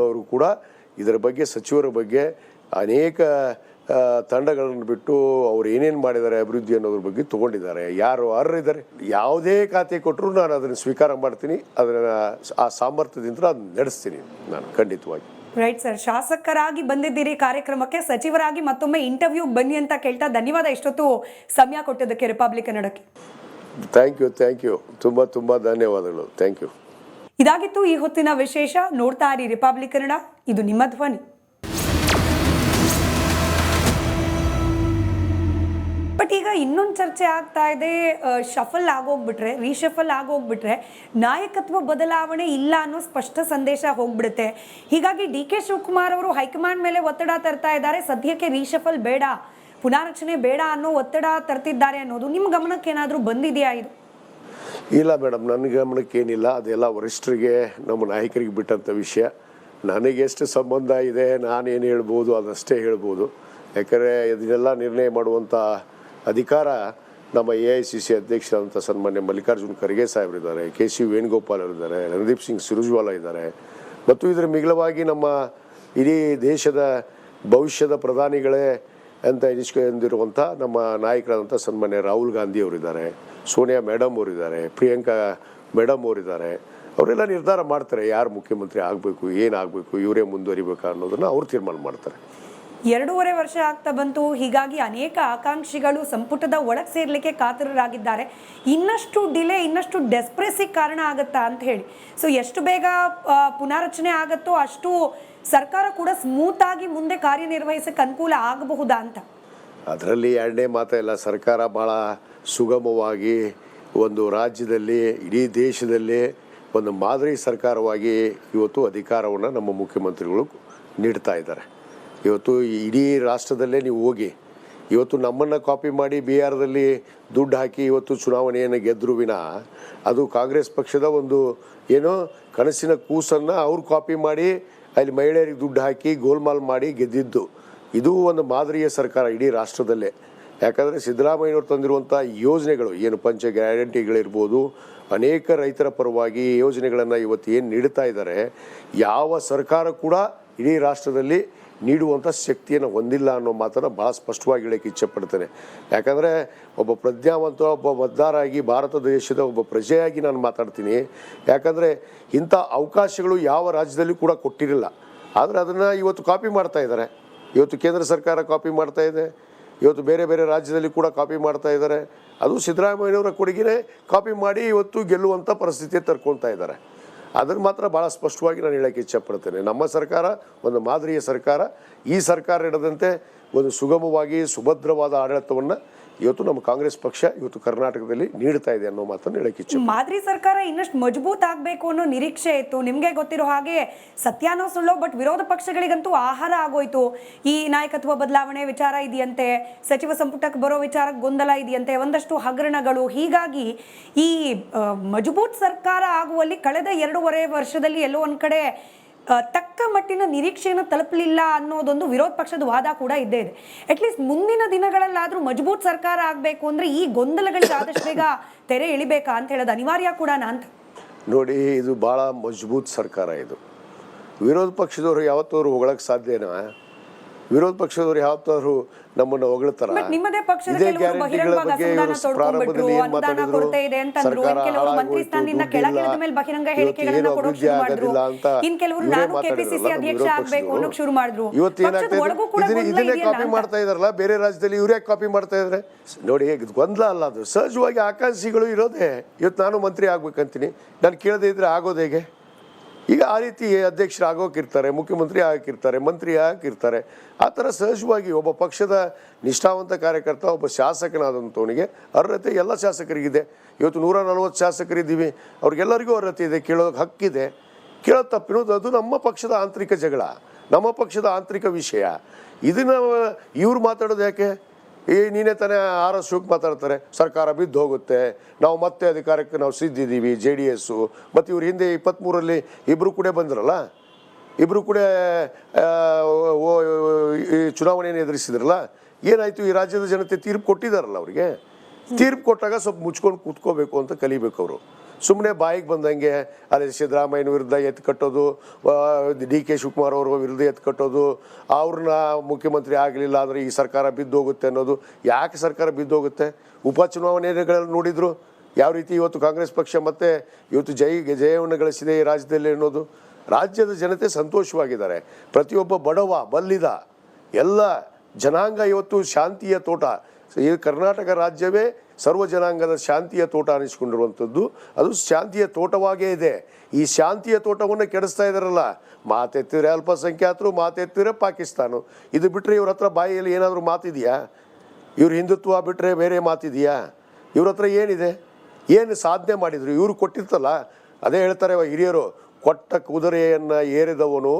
ಅವರು ಕೂಡ ಇದರ ಬಗ್ಗೆ ಸಚಿವರ ಬಗ್ಗೆ ಅನೇಕ ತಂಡಗಳನ್ನು ಬಿಟ್ಟು ಅವ್ರು ಏನೇನು ಮಾಡಿದ್ದಾರೆ ಅಭಿವೃದ್ಧಿ ಅನ್ನೋದ್ರ ಬಗ್ಗೆ ತಗೊಂಡಿದ್ದಾರೆ. ಯಾರು ಅರ್ಹರಿದ್ದಾರೆ, ಯಾವುದೇ ಖಾತೆ ಕೊಟ್ಟರು ನಾನು ಅದನ್ನು ಸ್ವೀಕಾರ ಮಾಡ್ತೀನಿ. ಅದನ್ನ ಆ ಸಾಮರ್ಥ್ಯದಿಂದ ಅದನ್ನ ನಡೆಸ್ತೀನಿ ನಾನು ಖಂಡಿತವಾಗಿ. ರೈಟ್ ಸರ್, ಶಾಸಕರಾಗಿ ಬಂದಿದ್ದೀರಿ ಕಾರ್ಯಕ್ರಮಕ್ಕೆ, ಸಚಿವರಾಗಿ ಮತ್ತೊಮ್ಮೆ ಇಂಟರ್ವ್ಯೂ ಬನ್ನಿ ಅಂತ ಕೇಳ್ತಾ ಧನ್ಯವಾದ ಇಷ್ಟೊತ್ತು ಸಮಯ ಕೊಟ್ಟಿದ್ದಕ್ಕೆ ರಿಪಬ್ಲಿಕ್ ಕನ್ನಡಕ್ಕೆ. ಥ್ಯಾಂಕ್ ಯು ತುಂಬ ಧನ್ಯವಾದಗಳು. Thank you. ಇದಾಗಿತ್ತು ಈ ಹೊತ್ತಿನ ವಿಶೇಷ. ನೋಡ್ತಾ ಇರಿ ರಿಪಬ್ಲಿಕ್ ಕನ್ನಡ, ಇದು ನಿಮ್ಮ ಧ್ವನಿ. ಬಟ್ ಈಗ ಇನ್ನೊಂದು ಚರ್ಚೆ ಆಗ್ತಾ ಇದೆ, ಶಫಲ್ ಆಗೋಗ್ಬಿಟ್ರೆ, ರೀಶಫಲ್ ಆಗೋಗ್ಬಿಟ್ರೆ ನಾಯಕತ್ವ ಬದಲಾವಣೆ ಇಲ್ಲ ಅನ್ನೋ ಸ್ಪಷ್ಟ ಸಂದೇಶ ಹೋಗ್ಬಿಡುತ್ತೆ. ಹೀಗಾಗಿ DK ಶಿವಕುಮಾರ್ ಅವರು ಹೈಕಮಾಂಡ್ ಮೇಲೆ ಒತ್ತಡ ತರ್ತಾ ಇದ್ದಾರೆ. ಸದ್ಯಕ್ಕೆ ರೀಶಫಲ್ ಬೇಡ, ಪುನಾರಚನೆ ಬೇಡ ಅನ್ನೋ ಒತ್ತಡ ತರ್ತಿದ್ದಾರೆ ಅನ್ನೋದು ನಿಮ್ಮ ಗಮನಕ್ಕೆ ಏನಾದರೂ ಬಂದಿದೆಯಾ? ಇದು ಇಲ್ಲ ಮೇಡಮ್, ನನ್ನ ಗಮನಕ್ಕೇನಿಲ್ಲ. ಅದೆಲ್ಲ ವರಿಷ್ಠರಿಗೆ ನಮ್ಮ ನಾಯಕರಿಗೆ ಬಿಟ್ಟಂಥ ವಿಷಯ. ನನಗೆಷ್ಟು ಸಂಬಂಧ ಇದೆ, ನಾನೇನು ಹೇಳ್ಬೋದು ಅದಷ್ಟೇ ಹೇಳ್ಬೋದು. ಯಾಕಂದರೆ ಇದನ್ನೆಲ್ಲ ನಿರ್ಣಯ ಮಾಡುವಂಥ ಅಧಿಕಾರ ನಮ್ಮ AICC ಅಧ್ಯಕ್ಷರಾದಂಥ ಸನ್ಮಾನ್ಯ ಮಲ್ಲಿಕಾರ್ಜುನ್ ಖರ್ಗೆ ಸಾಹೇಬರಿದ್ದಾರೆ, KC ವೇಣುಗೋಪಾಲ್ ಅವರಿದ್ದಾರೆ, ರಣದೀಪ್ ಸಿಂಗ್ ಸುರ್ಜೇವಾಲಾ ಇದ್ದಾರೆ, ಮತ್ತು ಇದರ ಮಿಗಿಲವಾಗಿ ನಮ್ಮ ಇಡೀ ದೇಶದ ಭವಿಷ್ಯದ ಪ್ರಧಾನಿಗಳೇ ಅಂತ ಎನಿಸ್ಕೊಂಡಿರುವಂಥ ನಮ್ಮ ನಾಯಕರಾದಂಥ ಸನ್ಮಾನ್ಯ ರಾಹುಲ್ ಗಾಂಧಿ ಅವರಿದ್ದಾರೆ, ಸೋನಿಯಾ ಮೇಡಮ್ ಅವರಿದ್ದಾರೆ, ಪ್ರಿಯಾಂಕಾ ಮೇಡಮ್ ಅವರಿದ್ದಾರೆ. ಅವರೆಲ್ಲ ನಿರ್ಧಾರ ಮಾಡ್ತಾರೆ ಯಾರು ಮುಖ್ಯಮಂತ್ರಿ ಆಗಬೇಕು, ಏನಾಗಬೇಕು, ಇವರೇ ಮುಂದುವರಿಬೇಕಾ ಅನ್ನೋದನ್ನು ಅವ್ರು ತೀರ್ಮಾನ ಮಾಡ್ತಾರೆ. 2.5 ವರ್ಷ ಆಗ್ತಾ ಬಂತು. ಹೀಗಾಗಿ ಅನೇಕ ಆಕಾಂಕ್ಷಿಗಳು ಸಂಪುಟದ ಒಳಗೆ ಸೇರ್ಲಿಕ್ಕೆ ಕಾತರರಾಗಿದ್ದಾರೆ. ಇನ್ನಷ್ಟು ಡಿಲೇ, ಇನ್ನಷ್ಟು ಡೆಸ್ಪ್ರೆಸಿಗೆ ಕಾರಣ ಆಗುತ್ತಾ ಅಂತ ಹೇಳಿ. ಸೊ ಎಷ್ಟು ಬೇಗ ಪುನಾರಚನೆ ಆಗುತ್ತೋ ಅಷ್ಟು ಸರ್ಕಾರ ಕೂಡ ಸ್ಮೂತ್ ಆಗಿ ಮುಂದೆ ಕಾರ್ಯನಿರ್ವಹಿಸಕ್ಕೆ ಅನುಕೂಲ ಆಗಬಹುದಾ ಅಂತ. ಅದರಲ್ಲಿ ಎರಡನೇ ಮಾತಿಲ್ಲ. ಸರ್ಕಾರ ಭಾಳ ಸುಗಮವಾಗಿ ಒಂದು ರಾಜ್ಯದಲ್ಲಿ, ಇಡೀ ದೇಶದಲ್ಲಿ ಒಂದು ಮಾದರಿ ಸರ್ಕಾರವಾಗಿ ಇವತ್ತು ಅಧಿಕಾರವನ್ನು ನಮ್ಮ ಮುಖ್ಯಮಂತ್ರಿಗಳು ನೀಡ್ತಾ ಇದ್ದಾರೆ. ಇವತ್ತು ಇಡೀ ರಾಷ್ಟ್ರದಲ್ಲೇ ನೀವು ಹೋಗಿ, ಇವತ್ತು ನಮ್ಮನ್ನು ಕಾಪಿ ಮಾಡಿ ಬಿಹಾರದಲ್ಲಿ ದುಡ್ಡು ಹಾಕಿ ಇವತ್ತು ಚುನಾವಣೆಯನ್ನು ಗೆದ್ದರು ವಿನ ಅದು ಕಾಂಗ್ರೆಸ್ ಪಕ್ಷದ ಒಂದು ಏನೋ ಕನಸಿನ ಕೂಸನ್ನು ಅವ್ರು ಕಾಪಿ ಮಾಡಿ ಅಲ್ಲಿ ಮಹಿಳೆಯರಿಗೆ ದುಡ್ಡು ಹಾಕಿ ಗೋಲ್ಮಾಲ್ ಮಾಡಿ ಗೆದ್ದಿದ್ದು. ಇದು ಒಂದು ಮಾದರಿಯ ಸರ್ಕಾರ ಇಡೀ ರಾಷ್ಟ್ರದಲ್ಲೇ. ಯಾಕಂದರೆ ಸಿದ್ದರಾಮಯ್ಯನವ್ರು ತಂದಿರುವಂಥ ಯೋಜನೆಗಳು ಏನು ಪಂಚ ಗ್ಯಾರಂಟಿಗಳಿರ್ಬೋದು, ಅನೇಕ ರೈತರ ಪರವಾಗಿ ಯೋಜನೆಗಳನ್ನು ಇವತ್ತು ಏನು ನೀಡ್ತಾ ಇದ್ದಾರೆ, ಯಾವ ಸರ್ಕಾರ ಕೂಡ ಇಡೀ ರಾಷ್ಟ್ರದಲ್ಲಿ ನೀಡುವಂಥ ಶಕ್ತಿಯನ್ನು ಹೊಂದಿಲ್ಲ ಅನ್ನೋ ಮಾತನ್ನು ಭಾಳ ಸ್ಪಷ್ಟವಾಗಿ ಹೇಳೋಕ್ಕೆ ಇಚ್ಛೆಪಡ್ತೇನೆ. ಯಾಕಂದರೆ ಒಬ್ಬ ಪ್ರಜ್ಞಾವಂತ, ಒಬ್ಬ ಮತದಾರರಾಗಿ, ಭಾರತ ದೇಶದ ಒಬ್ಬ ಪ್ರಜೆಯಾಗಿ ನಾನು ಮಾತಾಡ್ತೀನಿ. ಯಾಕಂದರೆ ಇಂಥ ಅವಕಾಶಗಳು ಯಾವ ರಾಜ್ಯದಲ್ಲಿ ಕೂಡ ಕೊಟ್ಟಿರಲಿಲ್ಲ. ಆದರೆ ಅದನ್ನು ಇವತ್ತು ಕಾಪಿ ಮಾಡ್ತಾ ಇದ್ದಾರೆ. ಇವತ್ತು ಕೇಂದ್ರ ಸರ್ಕಾರ ಕಾಪಿ ಮಾಡ್ತಾ ಇದೆ, ಇವತ್ತು ಬೇರೆ ಬೇರೆ ರಾಜ್ಯದಲ್ಲಿ ಕೂಡ ಕಾಪಿ ಮಾಡ್ತಾ ಇದ್ದಾರೆ. ಅದು ಸಿದ್ದರಾಮಯ್ಯನವರ ಕೊಡುಗೆನೇ ಕಾಪಿ ಮಾಡಿ ಇವತ್ತು ಗೆಲ್ಲುವಂಥ ಪರಿಸ್ಥಿತಿ ತರ್ಕೊಳ್ತಾ ಇದ್ದಾರೆ. ಅದನ್ನು ಮಾತ್ರ ಭಾಳ ಸ್ಪಷ್ಟವಾಗಿ ನಾನು ಹೇಳೋಕ್ಕೆ ಇಚ್ಛೆಪಡ್ತೇನೆ. ನಮ್ಮ ಸರ್ಕಾರ ಒಂದು ಮಾದರಿಯ ಸರ್ಕಾರ. ಈ ಸರ್ಕಾರ ಹಿಡಿದಂತೆ ಒಂದು ಸುಗಮವಾಗಿ ಸುಭದ್ರವಾದ ಆಡಳಿತವನ್ನು ಇವತ್ತು ನಮ್ಮ ಕಾಂಗ್ರೆಸ್ ಪಕ್ಷ ಇವತ್ತು ಕರ್ನಾಟಕದಲ್ಲಿ ನೀಡ್ತಾ ಇದೆ ಅನ್ನೋ ಮಾತನ್ನು ಹೇಳಕ್ಕೆ ಇಚ್ಛೆ. ಮಾದರಿ ಸರ್ಕಾರ ಇನ್ನಷ್ಟು ಮಜಬೂತ್ ಆಗಬೇಕು ಅನ್ನೋ ನಿರೀಕ್ಷೆ ಇತ್ತು. ನಿಮಗೆ ಗೊತ್ತಿರೋ ಹಾಗೆ ಸತ್ಯಾನೋ ಸುಳ್ಳೋ, ಬಟ್ ವಿರೋಧ ಪಕ್ಷಗಳಿಗಂತೂ ಆಹಾರ ಆಗೋಯ್ತು. ಈ ನಾಯಕತ್ವ ಬದಲಾವಣೆ ವಿಚಾರ ಇದೆಯಂತೆ, ಸಚಿವ ಸಂಪುಟಕ್ಕೆ ಬರೋ ವಿಚಾರಕ್ಕೆ ಗೊಂದಲ ಇದೆಯಂತೆ, ಒಂದಷ್ಟು ಹಗರಣಗಳು. ಹೀಗಾಗಿ ಈ ಮಜಬೂತ್ ಸರ್ಕಾರ ಆಗುವಲ್ಲಿ ಕಳೆದ 2.5 ವರ್ಷದಲ್ಲಿ ಎಲ್ಲೋ ಒಂದ್ ಕಡೆ ತಕ್ಕ ಮಟ್ಟಿನ ನಿರೀಕ್ಷೆಯನ್ನು ತಲುಪಲಿಲ್ಲ ಅನ್ನೋದೊಂದು ವಿರೋಧ ಪಕ್ಷದ ವಾದ ಕೂಡ ಇದ್ದೇ ಇದೆ. ಅಟ್ಲೀಸ್ಟ್ ಮುಂದಿನ ದಿನಗಳಲ್ಲಾದ್ರೂ ಮಜಬೂತ್ ಸರ್ಕಾರ ಆಗಬೇಕು ಅಂದ್ರೆ ಈ ಗೊಂದಲಗಳಿಗೆ ಆದಷ್ಟು ಬೇಗ ತೆರೆ ಎಳಿಬೇಕಾ ಅಂತ ಹೇಳೋದು ಅನಿವಾರ್ಯ ಕೂಡ ಅಂತ. ನೋಡಿ, ಇದು ಭಾಳ ಮಜಬೂತ್ ಸರ್ಕಾರ. ಇದು ವಿರೋಧ ಪಕ್ಷದವರು ಯಾವತ್ತವರು ಹೊಗಳಕ್ಕೆ ಸಾಧ್ಯನಾ? ವಿರೋಧ ಪಕ್ಷದವರು ಯಾವತ್ತಾದ್ರು ನಮ್ಮನ್ನು ಹೊಗಳ್ತಾರ? ನಿಮ್ಮದೇ ಪಕ್ಷದ ಕೆಲವರು ಬಹಿರಂಗವಾಗಿ ಅಸಮಾಧಾನ ತೋಡ್ಕೊಂಡ್ಬಿಟ್ರು, ಅನುದಾನ ಕೊರತೆ ಇದೆ ಅಂತಂದ್ರು. ಇನ್ ಕೆಲವರು ಮಂತ್ರಿ ಸ್ಥಾನದಿಂದ ಕೆಳಗಿಳಿದ ಮೇಲೆ ಬಹಿರಂಗ ಹೇಳಿಕೆಗಳನ್ನ ಕೊಡೋಕೆ ಶುರು ಮಾಡಿದ್ರು. ಇನ್ ಕೆಲವರು ನಾನು ಕೆಪಿಸಿಸಿ ಅಧ್ಯಕ್ಷ ಆಗ್ಬೇಕು ಅನ್ನೋಕೆ ಶುರು ಮಾಡಿದ್ರು. ಇದನ್ನೇ ಕಾಪಿ ಮಾಡ್ತಾ ಇದಾರಲ್ಲ ಬೇರೆ ರಾಜ್ಯದಲ್ಲಿ. ಇವ್ರೇ ಕಾಪಿ ಮಾಡ್ತಾ ಇದಾರೆ. ನೋಡಿ, ಗೊಂದಲ ಅಲ್ಲ, ಅದು ಸಹಜವಾಗಿ ಆಕಾಂಕ್ಷಿಗಳು ಇರೋದೇ. ಇವತ್ತು ನಾನು ಮಂತ್ರಿ ಆಗ್ಬೇಕಂತೀನಿ, ನಾನು ಕೇಳದೇ ಇದ್ರೆ ಆಗೋದು ಹೇಗೆ? ಈಗ ಆ ರೀತಿ ಅಧ್ಯಕ್ಷರು ಆಗೋಕಿರ್ತಾರೆ, ಮುಖ್ಯಮಂತ್ರಿ ಆಗಿರ್ತಾರೆ, ಮಂತ್ರಿ ಆಗಿರ್ತಾರೆ. ಆ ಥರ ಸಹಜವಾಗಿ ಒಬ್ಬ ಪಕ್ಷದ ನಿಷ್ಠಾವಂತ ಕಾರ್ಯಕರ್ತ, ಒಬ್ಬ ಶಾಸಕನಾದಂಥವನಿಗೆ ಅರ್ಹತೆ ಎಲ್ಲ ಶಾಸಕರಿಗಿದೆ. ಇವತ್ತು 140 ಶಾಸಕರಿದ್ದೀವಿ, ಅವ್ರಿಗೆಲ್ಲರಿಗೂ ಅರ್ಹತೆ ಇದೆ, ಕೇಳೋಕೆ ಹಕ್ಕಿದೆ. ಕೇಳೋದು ತಪ್ಪಿರೋದು ಅದು ನಮ್ಮ ಪಕ್ಷದ ಆಂತರಿಕ ಜಗಳ, ನಮ್ಮ ಪಕ್ಷದ ಆಂತರಿಕ ವಿಷಯ. ಇದನ್ನು ಇವ್ರು ಮಾತಾಡೋದು ಯಾಕೆ? ನೀನೇ ತಾನೇ RS ಮಾತಾಡ್ತಾರೆ, ಸರ್ಕಾರ ಬಿದ್ದು ಹೋಗುತ್ತೆ, ನಾವು ಮತ್ತೆ ಅಧಿಕಾರಕ್ಕೆ ನಾವು ಸಿದ್ಧಿದ್ದೀವಿ JDS. ಮತ್ತು ಇವ್ರು ಹಿಂದೆ 23ರಲ್ಲಿ ಇಬ್ಬರು ಕೂಡ ಬಂದ್ರಲ್ಲ, ಇಬ್ಬರು ಕೂಡ ಈ ಚುನಾವಣೆಯನ್ನು ಎದುರಿಸಿದ್ರಲ್ಲ. ಏನಾಯಿತು? ಈ ರಾಜ್ಯದ ಜನತೆ ತೀರ್ಪು ಕೊಟ್ಟಿದ್ದಾರಲ್ಲ. ಅವರಿಗೆ ತೀರ್ಪು ಕೊಟ್ಟಾಗ ಸ್ವಲ್ಪ ಮುಚ್ಕೊಂಡು ಕೂತ್ಕೋಬೇಕು ಅಂತ ಕಲಿಬೇಕು ಅವರು. ಸುಮ್ಮನೆ ಬಾಯಿಗೆ ಬಂದಂಗೆ ಅಲ್ಲಿ ಸಿದ್ದರಾಮಯ್ಯನ ವಿರುದ್ಧ ಎತ್ತು ಕಟ್ಟೋದು, DK ಶಿವಕುಮಾರ್ ಅವ್ರ ವಿರುದ್ಧ ಎತ್ತು ಕಟ್ಟೋದು, ಅವ್ರನ್ನ ಮುಖ್ಯಮಂತ್ರಿ ಆಗಲಿಲ್ಲ ಅಂದರೆ ಈ ಸರ್ಕಾರ ಬಿದ್ದೋಗುತ್ತೆ ಅನ್ನೋದು. ಯಾಕೆ ಸರ್ಕಾರ ಬಿದ್ದೋಗುತ್ತೆ? ಉಪಚುನಾವಣೆಗಳಲ್ಲಿ ನೋಡಿದ್ರು ಯಾವ ರೀತಿ ಇವತ್ತು ಕಾಂಗ್ರೆಸ್ ಪಕ್ಷ ಮತ್ತೆ ಇವತ್ತು ಜಯವನ್ನು ಗಳಿಸಿದೆ ಈ ರಾಜ್ಯದಲ್ಲಿ ಅನ್ನೋದು. ರಾಜ್ಯದ ಜನತೆ ಸಂತೋಷವಾಗಿದ್ದಾರೆ. ಪ್ರತಿಯೊಬ್ಬ ಬಡವ ಬಲ್ಲಿದ ಎಲ್ಲ ಜನಾಂಗ ಇವತ್ತು ಶಾಂತಿಯ ತೋಟ. ಈ ಕರ್ನಾಟಕ ರಾಜ್ಯವೇ ಸರ್ವ ಜನಾಂಗದ ಶಾಂತಿಯ ತೋಟ ಅನಿಸ್ಕೊಂಡಿರುವಂಥದ್ದು. ಅದು ಶಾಂತಿಯ ತೋಟವಾಗೇ ಇದೆ. ಈ ಶಾಂತಿಯ ತೋಟವನ್ನು ಕೆಡಿಸ್ತಾ ಇದ್ದಾರಲ್ಲ. ಮಾತೆತ್ತಿದ್ರೆ ಅಲ್ಪಸಂಖ್ಯಾತರು, ಮಾತೆತ್ತಿದ್ರೆ ಪಾಕಿಸ್ತಾನ. ಇದು ಬಿಟ್ಟರೆ ಇವ್ರ ಹತ್ರ ಬಾಯಿಯಲ್ಲಿ ಏನಾದರೂ ಮಾತಿದೆಯಾ? ಇವ್ರು ಹಿಂದುತ್ವ ಬಿಟ್ಟರೆ ಬೇರೆ ಮಾತಿದೆಯಾ? ಇವ್ರ ಹತ್ರ ಏನಿದೆ? ಏನು ಸಾಧನೆ ಮಾಡಿದ್ರು? ಇವರು ಕೊಟ್ಟಿರ್ತಲ್ಲ, ಅದೇ ಹೇಳ್ತಾರೆ ಹಿರಿಯರು, ಕೊಟ್ಟ ಕುದುರೆಯನ್ನು ಏರದವನು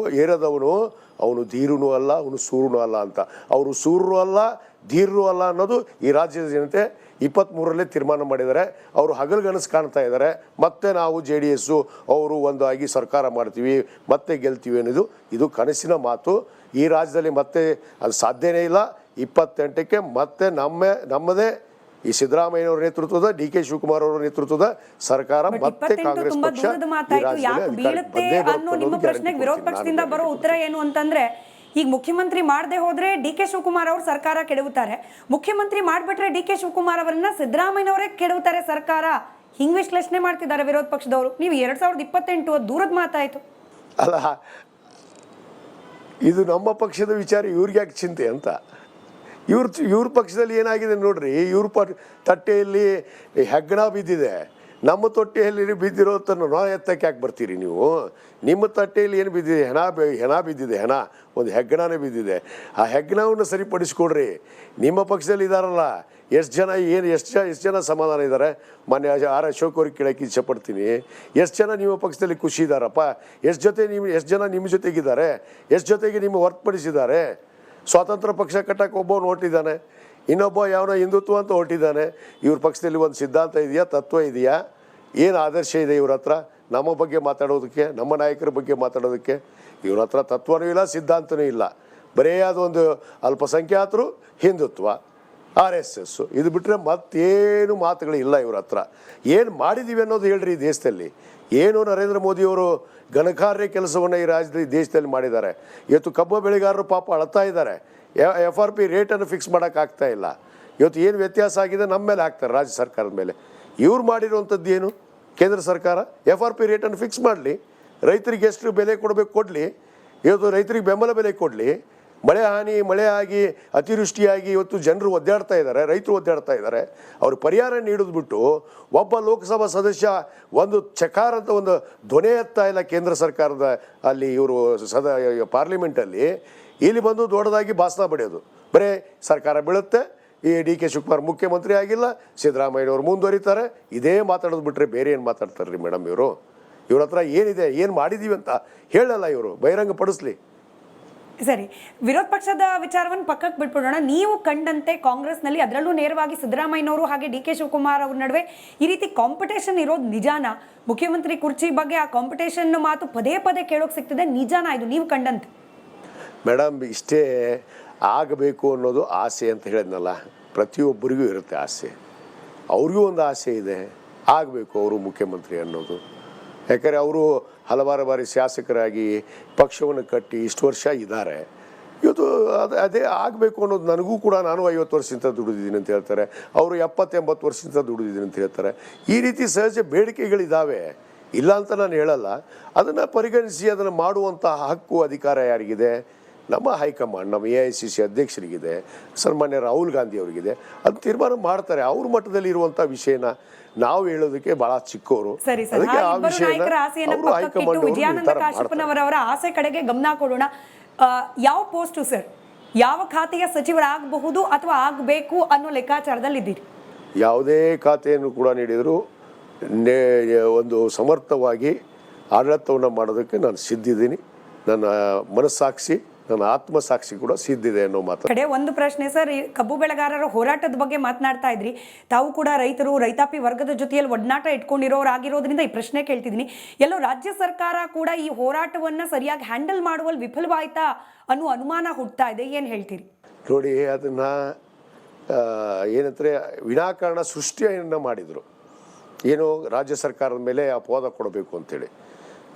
ಅವನು ಧೀರನೂ ಅಲ್ಲ, ಅವನು ಸೂರನೂ ಅಲ್ಲ ಅಂತ. ಅವರು ಸೂರರು ಅಲ್ಲ, ಧೀರರು ಅಲ್ಲ ಅನ್ನೋದು ಈ ರಾಜ್ಯದ ಜನತೆ 23ರಲ್ಲೇ ತೀರ್ಮಾನ ಮಾಡಿದ್ದಾರೆ. ಅವರು ಹಗಲುಗನಸು ಕಾಣ್ತಾ ಇದ್ದಾರೆ. ಮತ್ತೆ ನಾವು JDS ಅವರು ಒಂದು ಆಗಿ ಸರ್ಕಾರ ಮಾಡ್ತೀವಿ, ಮತ್ತೆ ಗೆಲ್ತೀವಿ ಅನ್ನೋದು ಇದು ಕನಸಿನ ಮಾತು. ಈ ರಾಜ್ಯದಲ್ಲಿ ಮತ್ತೆ ಅದು ಸಾಧ್ಯನೇ ಇಲ್ಲ. 28ಕ್ಕೆ ಮತ್ತೆ ನಮ್ಮದೇ ಈ ಸಿದ್ದರಾಮಯ್ಯನವರ ನೇತೃತ್ವದ DK ಶಿವಕುಮಾರ್ ಅವರ ನೇತೃತ್ವದ ಸರ್ಕಾರ ಮತ್ತೆ ಕಾಂಗ್ರೆಸ್ ಪಕ್ಷ ನಿಮ್ಮ ಪ್ರಶ್ನೆಗೆ ವಿರೋಧ ಪಕ್ಷದಿಂದ ಬರೋ ಉತ್ತರ ಏನು ಅಂತಂದ್ರೆ, ಈಗ ಮುಖ್ಯಮಂತ್ರಿ ಮಾಡದೆ ಹೋದ್ರೆ DK ಶಿವಕುಮಾರ್ ಅವರು ಸರ್ಕಾರ ಕೆಡವುತ್ತಾರೆ, ಮುಖ್ಯಮಂತ್ರಿ ಮಾಡ್ಬಿಟ್ರೆ DK ಶಿವಕುಮಾರ್ ಅವರನ್ನ ಸಿದ್ದರಾಮಯ್ಯನವರೇ ಕೆಡವುತ್ತಾರೆ ಸರ್ಕಾರ. ಹಿಂಗ್ ವಿಶ್ಲೇಷಣೆ ಮಾಡ್ತಿದ್ದಾರೆ ವಿರೋಧ ಪಕ್ಷದವರು. ನೀವು 2028 ದೂರದ ಮಾತಾಯ್ತು ಅಲ್ಲ. ಇದು ನಮ್ಮ ಪಕ್ಷದ ವಿಚಾರ, ಇವ್ರಿಗೆ ಯಾಕೆ ಚಿಂತೆ ಅಂತ. ಇವ್ರ ಪಕ್ಷದಲ್ಲಿ ಏನಾಗಿದೆ ನೋಡ್ರಿ. ಇವ್ರ ತಟ್ಟೆಯಲ್ಲಿ ಹೆಗ್ಗಣ ಬಿದ್ದಿದೆ, ನಮ್ಮ ತೊಟ್ಟೆಯಲ್ಲಿ ಬಿದ್ದಿರೋದನ್ನು ಎತ್ತಕ್ಕೆ ಯಾಕೆ ಬರ್ತೀರಿ ನೀವು? ನಿಮ್ಮ ತಟ್ಟೆಯಲ್ಲಿ ಏನು ಬಿದ್ದಿದೆ? ಹೆಣ ಬಿದ್ದಿದೆ, ಒಂದು ಹೆಗ್ಗಣನೇ ಬಿದ್ದಿದೆ. ಆ ಹೆಗ್ಗಣವನ್ನು ಸರಿಪಡಿಸ್ಕೊಡ್ರಿ. ನಿಮ್ಮ ಪಕ್ಷದಲ್ಲಿ ಇದ್ದಾರಲ್ಲ ಎಷ್ಟು ಜನ ಸಮಾಧಾನ ಇದ್ದಾರೆ? ಮೊನ್ನೆ RS ಅವ್ರಿಗೆ ಕೇಳೋಕ್ಕೆ ಇಚ್ಛಪಡ್ತೀನಿ, ಎಷ್ಟು ಜನ ನಿಮ್ಮ ಪಕ್ಷದಲ್ಲಿ ಖುಷಿ ಇದ್ದಾರಪ್ಪ? ಎಷ್ಟು ಜನ ನಿಮ್ಮ ಜೊತೆಗಿದ್ದಾರೆ? ಎಷ್ಟು ಜೊತೆಗೆ ನಿಮ್ಮ ಹೊರತುಪಡಿಸಿದ್ದಾರೆ? ಸ್ವಾತಂತ್ರ್ಯ ಪಕ್ಷ ಕಟ್ಟಕ್ಕೆ ಒಬ್ಬವನು ಹೊರಟಿದ್ದಾನೆ, ಇನ್ನೊಬ್ಬ ಯಾವನೋ ಹಿಂದುತ್ವ ಅಂತ ಹೊರಟಿದ್ದಾನೆ. ಇವ್ರ ಪಕ್ಷದಲ್ಲಿ ಒಂದು ಸಿದ್ಧಾಂತ ಇದೆಯಾ, ತತ್ವ ಇದೆಯಾ, ಏನು ಆದರ್ಶ ಇದೆ ಇವ್ರ ಹತ್ರ? ನಮ್ಮ ಬಗ್ಗೆ ಮಾತಾಡೋದಕ್ಕೆ, ನಮ್ಮ ನಾಯಕರ ಬಗ್ಗೆ ಮಾತಾಡೋದಕ್ಕೆ ಇವ್ರ ಹತ್ರ ತತ್ವನೂ ಇಲ್ಲ, ಸಿದ್ಧಾಂತನೂ ಇಲ್ಲ. ಬರೇ ಅದೊಂದು ಅಲ್ಪಸಂಖ್ಯಾತರು, ಹಿಂದುತ್ವ, RSS, ಇದು ಬಿಟ್ಟರೆ ಮತ್ತೇನು ಮಾತುಗಳಿಲ್ಲ ಇವ್ರ ಹತ್ರ. ಏನು ಮಾಡಿದ್ದೀವಿ ಅನ್ನೋದು ಹೇಳ್ರಿ ಈ ದೇಶದಲ್ಲಿ. ಏನು ನರೇಂದ್ರ ಮೋದಿಯವರು ಘನಕಾರ್ಯ ಕೆಲಸವನ್ನು ಈ ರಾಜ್ಯದಲ್ಲಿ ದೇಶದಲ್ಲಿ ಮಾಡಿದ್ದಾರೆ. ಇವತ್ತು ಕಬ್ಬು ಬೆಳೆಗಾರರು ಪಾಪ ಅಳ್ತಾ ಇದ್ದಾರೆ. FRP ರೇಟನ್ನು ಫಿಕ್ಸ್ ಮಾಡೋಕ್ಕಾಗ್ತಾ ಇಲ್ಲ. ಇವತ್ತು ಏನು ವ್ಯತ್ಯಾಸ ಆಗಿದೆ ನಮ್ಮ ಮೇಲೆ ಹಾಕ್ತಾರೆ, ರಾಜ್ಯ ಸರ್ಕಾರದ ಮೇಲೆ. ಇವ್ರು ಮಾಡಿರುವಂಥದ್ದು ಏನು? ಕೇಂದ್ರ ಸರ್ಕಾರ FRP ರೇಟನ್ನು ಫಿಕ್ಸ್ ಮಾಡಲಿ, ರೈತರಿಗೆ ಎಷ್ಟು ಬೆಲೆ ಕೊಡಬೇಕು ಕೊಡಲಿ, ಇವತ್ತು ರೈತರಿಗೆ ಬೆಂಬಲ ಬೆಲೆ ಕೊಡಲಿ. ಮಳೆ ಆಗಿ ಅತಿವೃಷ್ಟಿಯಾಗಿ ಇವತ್ತು ಜನರು ಒದ್ದಾಡ್ತಾ ಇದ್ದಾರೆ, ರೈತರು ಒದ್ದಾಡ್ತಾ ಇದ್ದಾರೆ. ಅವ್ರು ಪರಿಹಾರ ನೀಡೋದು ಬಿಟ್ಟು ಒಬ್ಬ ಲೋಕಸಭಾ ಸದಸ್ಯ ಒಂದು ಚಕಾರ ಅಂತ ಒಂದು ಧ್ವನಿ ಎತ್ತಾ ಇಲ್ಲ ಕೇಂದ್ರ ಸರ್ಕಾರದ ಅಲ್ಲಿ. ಇವರು ಪಾರ್ಲಿಮೆಂಟಲ್ಲಿ ಇಲ್ಲಿ ಬಂದು ದೊಡ್ಡದಾಗಿ ಭಾಷಣ ಬಡಿಯೋದು, ಬರೀ ಸರ್ಕಾರ ಬೀಳುತ್ತೆ, ಈ ಡಿ ಕೆ ಶಿವಕುಮಾರ್ ಮುಖ್ಯಮಂತ್ರಿ ಆಗಿಲ್ಲ, ಸಿದ್ದರಾಮಯ್ಯನವರು ಮುಂದುವರಿತಾರೆ. ಇದೇ ಮಾತಾಡೋದು ಬಿಟ್ಟರೆ ಬೇರೆ ಏನು ಮಾತಾಡ್ತಾರೆ ರೀ ಮೇಡಮ್ ಇವರು? ಇವ್ರ ಹತ್ರ ಏನಿದೆ, ಏನು ಮಾಡಿದ್ದೀವಿ ಅಂತ ಹೇಳಲ್ಲ, ಇವರು ಬಹಿರಂಗಪಡಿಸ್ಲಿ. ಸರಿ, ವಿರೋಧ ಪಕ್ಷದ ವಿಚಾರವನ್ನು ಪಕ್ಕಕ್ಕೆ ಬಿಟ್ಬಿಡೋಣ. ನೀವು ಕಂಡಂತೆ ಕಾಂಗ್ರೆಸ್ನಲ್ಲಿ, ಅದರಲ್ಲೂ ನೇರವಾಗಿ ಸಿದ್ದರಾಮಯ್ಯನವರು ಹಾಗೆ ಡಿ ಕೆ ಶಿವಕುಮಾರ್ ಅವ್ರ ನಡುವೆ ಈ ರೀತಿ ಕಾಂಪಿಟೇಷನ್ ಇರೋದು ನಿಜಾನ? ಮುಖ್ಯಮಂತ್ರಿ ಕುರ್ಚಿ ಬಗ್ಗೆ ಆ ಕಾಂಪಿಟೇಷನ್ ಮಾತು ಪದೇ ಪದೇ ಕೇಳೋಕೆ ಸಿಗ್ತದೆ, ನಿಜಾನ ಇದು ನೀವು ಕಂಡಂತೆ? ಮೇಡಮ್, ಇಷ್ಟೇ ಆಗಬೇಕು ಅನ್ನೋದು ಆಸೆ ಅಂತ ಹೇಳಿದ್ನಲ್ಲ, ಪ್ರತಿಯೊಬ್ಬರಿಗೂ ಇರುತ್ತೆ ಆಸೆ. ಅವ್ರಿಗೂ ಒಂದು ಆಸೆ ಇದೆ, ಆಗಬೇಕು ಅವರು ಮುಖ್ಯಮಂತ್ರಿ ಅನ್ನೋದು. ಯಾಕಂದರೆ ಅವರು ಹಲವಾರು ಬಾರಿ ಶಾಸಕರಾಗಿ ಪಕ್ಷವನ್ನು ಕಟ್ಟಿ ಇಷ್ಟು ವರ್ಷ ಇದ್ದಾರೆ. ಇವತ್ತು ಅದೇ ಆಗಬೇಕು ಅನ್ನೋದು ನನಗೂ ಕೂಡ, ನಾನು 50 ವರ್ಷದಿಂದ ದುಡಿದಿದ್ದೀನಿ ಅಂತ ಹೇಳ್ತಾರೆ, ಅವರು 70-80 ವರ್ಷದಿಂದ ದುಡಿದಿದ್ದೀನಿ ಅಂತ ಹೇಳ್ತಾರೆ. ಈ ರೀತಿ ಸಹಜ ಬೇಡಿಕೆಗಳಿದ್ದಾವೆ, ಇಲ್ಲ ಅಂತ ನಾನು ಹೇಳಲ್ಲ. ಅದನ್ನು ಪರಿಗಣಿಸಿ ಅದನ್ನು ಮಾಡುವಂಥ ಹಕ್ಕು ಅಧಿಕಾರ ಯಾರಿಗಿದೆ? ನಮ್ಮ ಹೈಕಮಾಂಡ್, ನಮ್ಮ AICC ಅಧ್ಯಕ್ಷರಿಗಿದೆ, ಸನ್ಮಾನ್ಯ ರಾಹುಲ್ ಗಾಂಧಿ ಅವರಿಗಿದೆ. ಅದು ತೀರ್ಮಾನ ಮಾಡ್ತಾರೆ. ಅವ್ರ ಮಟ್ಟದಲ್ಲಿ ಇರುವಂಥ ವಿಷಯನ ನಾವು ಹೇಳೋದಕ್ಕೆ ಬಹಳ ಚಿಕ್ಕವರು. ಅದಕ್ಕೆ ಆ ವಿಷಯನ ವಿಜಯಾನಂದ ಕಾಶಪ್ಪನವರ ಆಸೆ ಕಡೆಗೆ ಗಮನ ಕೊಡೋಣ. ಯಾವ ಪೋಸ್ಟು ಸರ್, ಯಾವ ಖಾತೆಯ ಸಚಿವರಾಗಬಹುದು ಅಥವಾ ಆಗಬೇಕು ಅನ್ನೋ ಲೆಕ್ಕಾಚಾರದಲ್ಲಿ ಇದ್ದೀರಿ? ಯಾವುದೇ ಖಾತೆಯನ್ನು ಕೂಡ ನೀಡಿದರೂ ಒಂದು ಸಮರ್ಥವಾಗಿ ಆಡಳಿತವನ್ನು ಮಾಡೋದಕ್ಕೆ ನಾನು ಸಿದ್ಧಿದ್ದೀನಿ. ನನ್ನ ಮನಸ್ಸಾಕ್ಷಿ, ನನ್ನ ಆತ್ಮಸಾಕ್ಷಿ ಕೂಡ ಸಿದ್ಧಿದೆ ಅನ್ನೋ ಮಾತು. ಕಡೆ ಒಂದು ಪ್ರಶ್ನೆ ಸರ್, ಕಬ್ಬು ಬೆಳೆಗಾರರ ಹೋರಾಟದ ಬಗ್ಗೆ ಮಾತನಾಡ್ತಾ ಇದ್ರಿ. ತಾವು ಕೂಡ ರೈತರು, ರೈತಾಪಿ ವರ್ಗದ ಜೊತೆಯಲ್ಲಿ ಒಡನಾಟ ಇಟ್ಕೊಂಡಿರೋರಾಗಿರೋದ್ರಿಂದ ಈ ಪ್ರಶ್ನೆ ಕೇಳ್ತಿದ್ದೀನಿ. ಎಲ್ಲೋ ರಾಜ್ಯ ಸರ್ಕಾರ ಕೂಡ ಈ ಹೋರಾಟವನ್ನ ಸರಿಯಾಗಿ ಹ್ಯಾಂಡಲ್ ಮಾಡುವಲ್ಲಿ ವಿಫಲವಾಯ್ತಾ ಅನ್ನೋ ಅನುಮಾನ ಹುಡ್ತಾ ಇದೆ, ಏನು ಹೇಳ್ತೀರಿ? ನೋಡಿ, ಅದನ್ನ ಏನಂದ್ರೆ ವಿನಾಕಾರಣ ಸೃಷ್ಟಿಯನ್ನು ಮಾಡಿದರು. ಏನು ರಾಜ್ಯ ಸರ್ಕಾರದ ಮೇಲೆ ಅಪವಾದ ಕೊಡಬೇಕು ಅಂತೇಳಿ.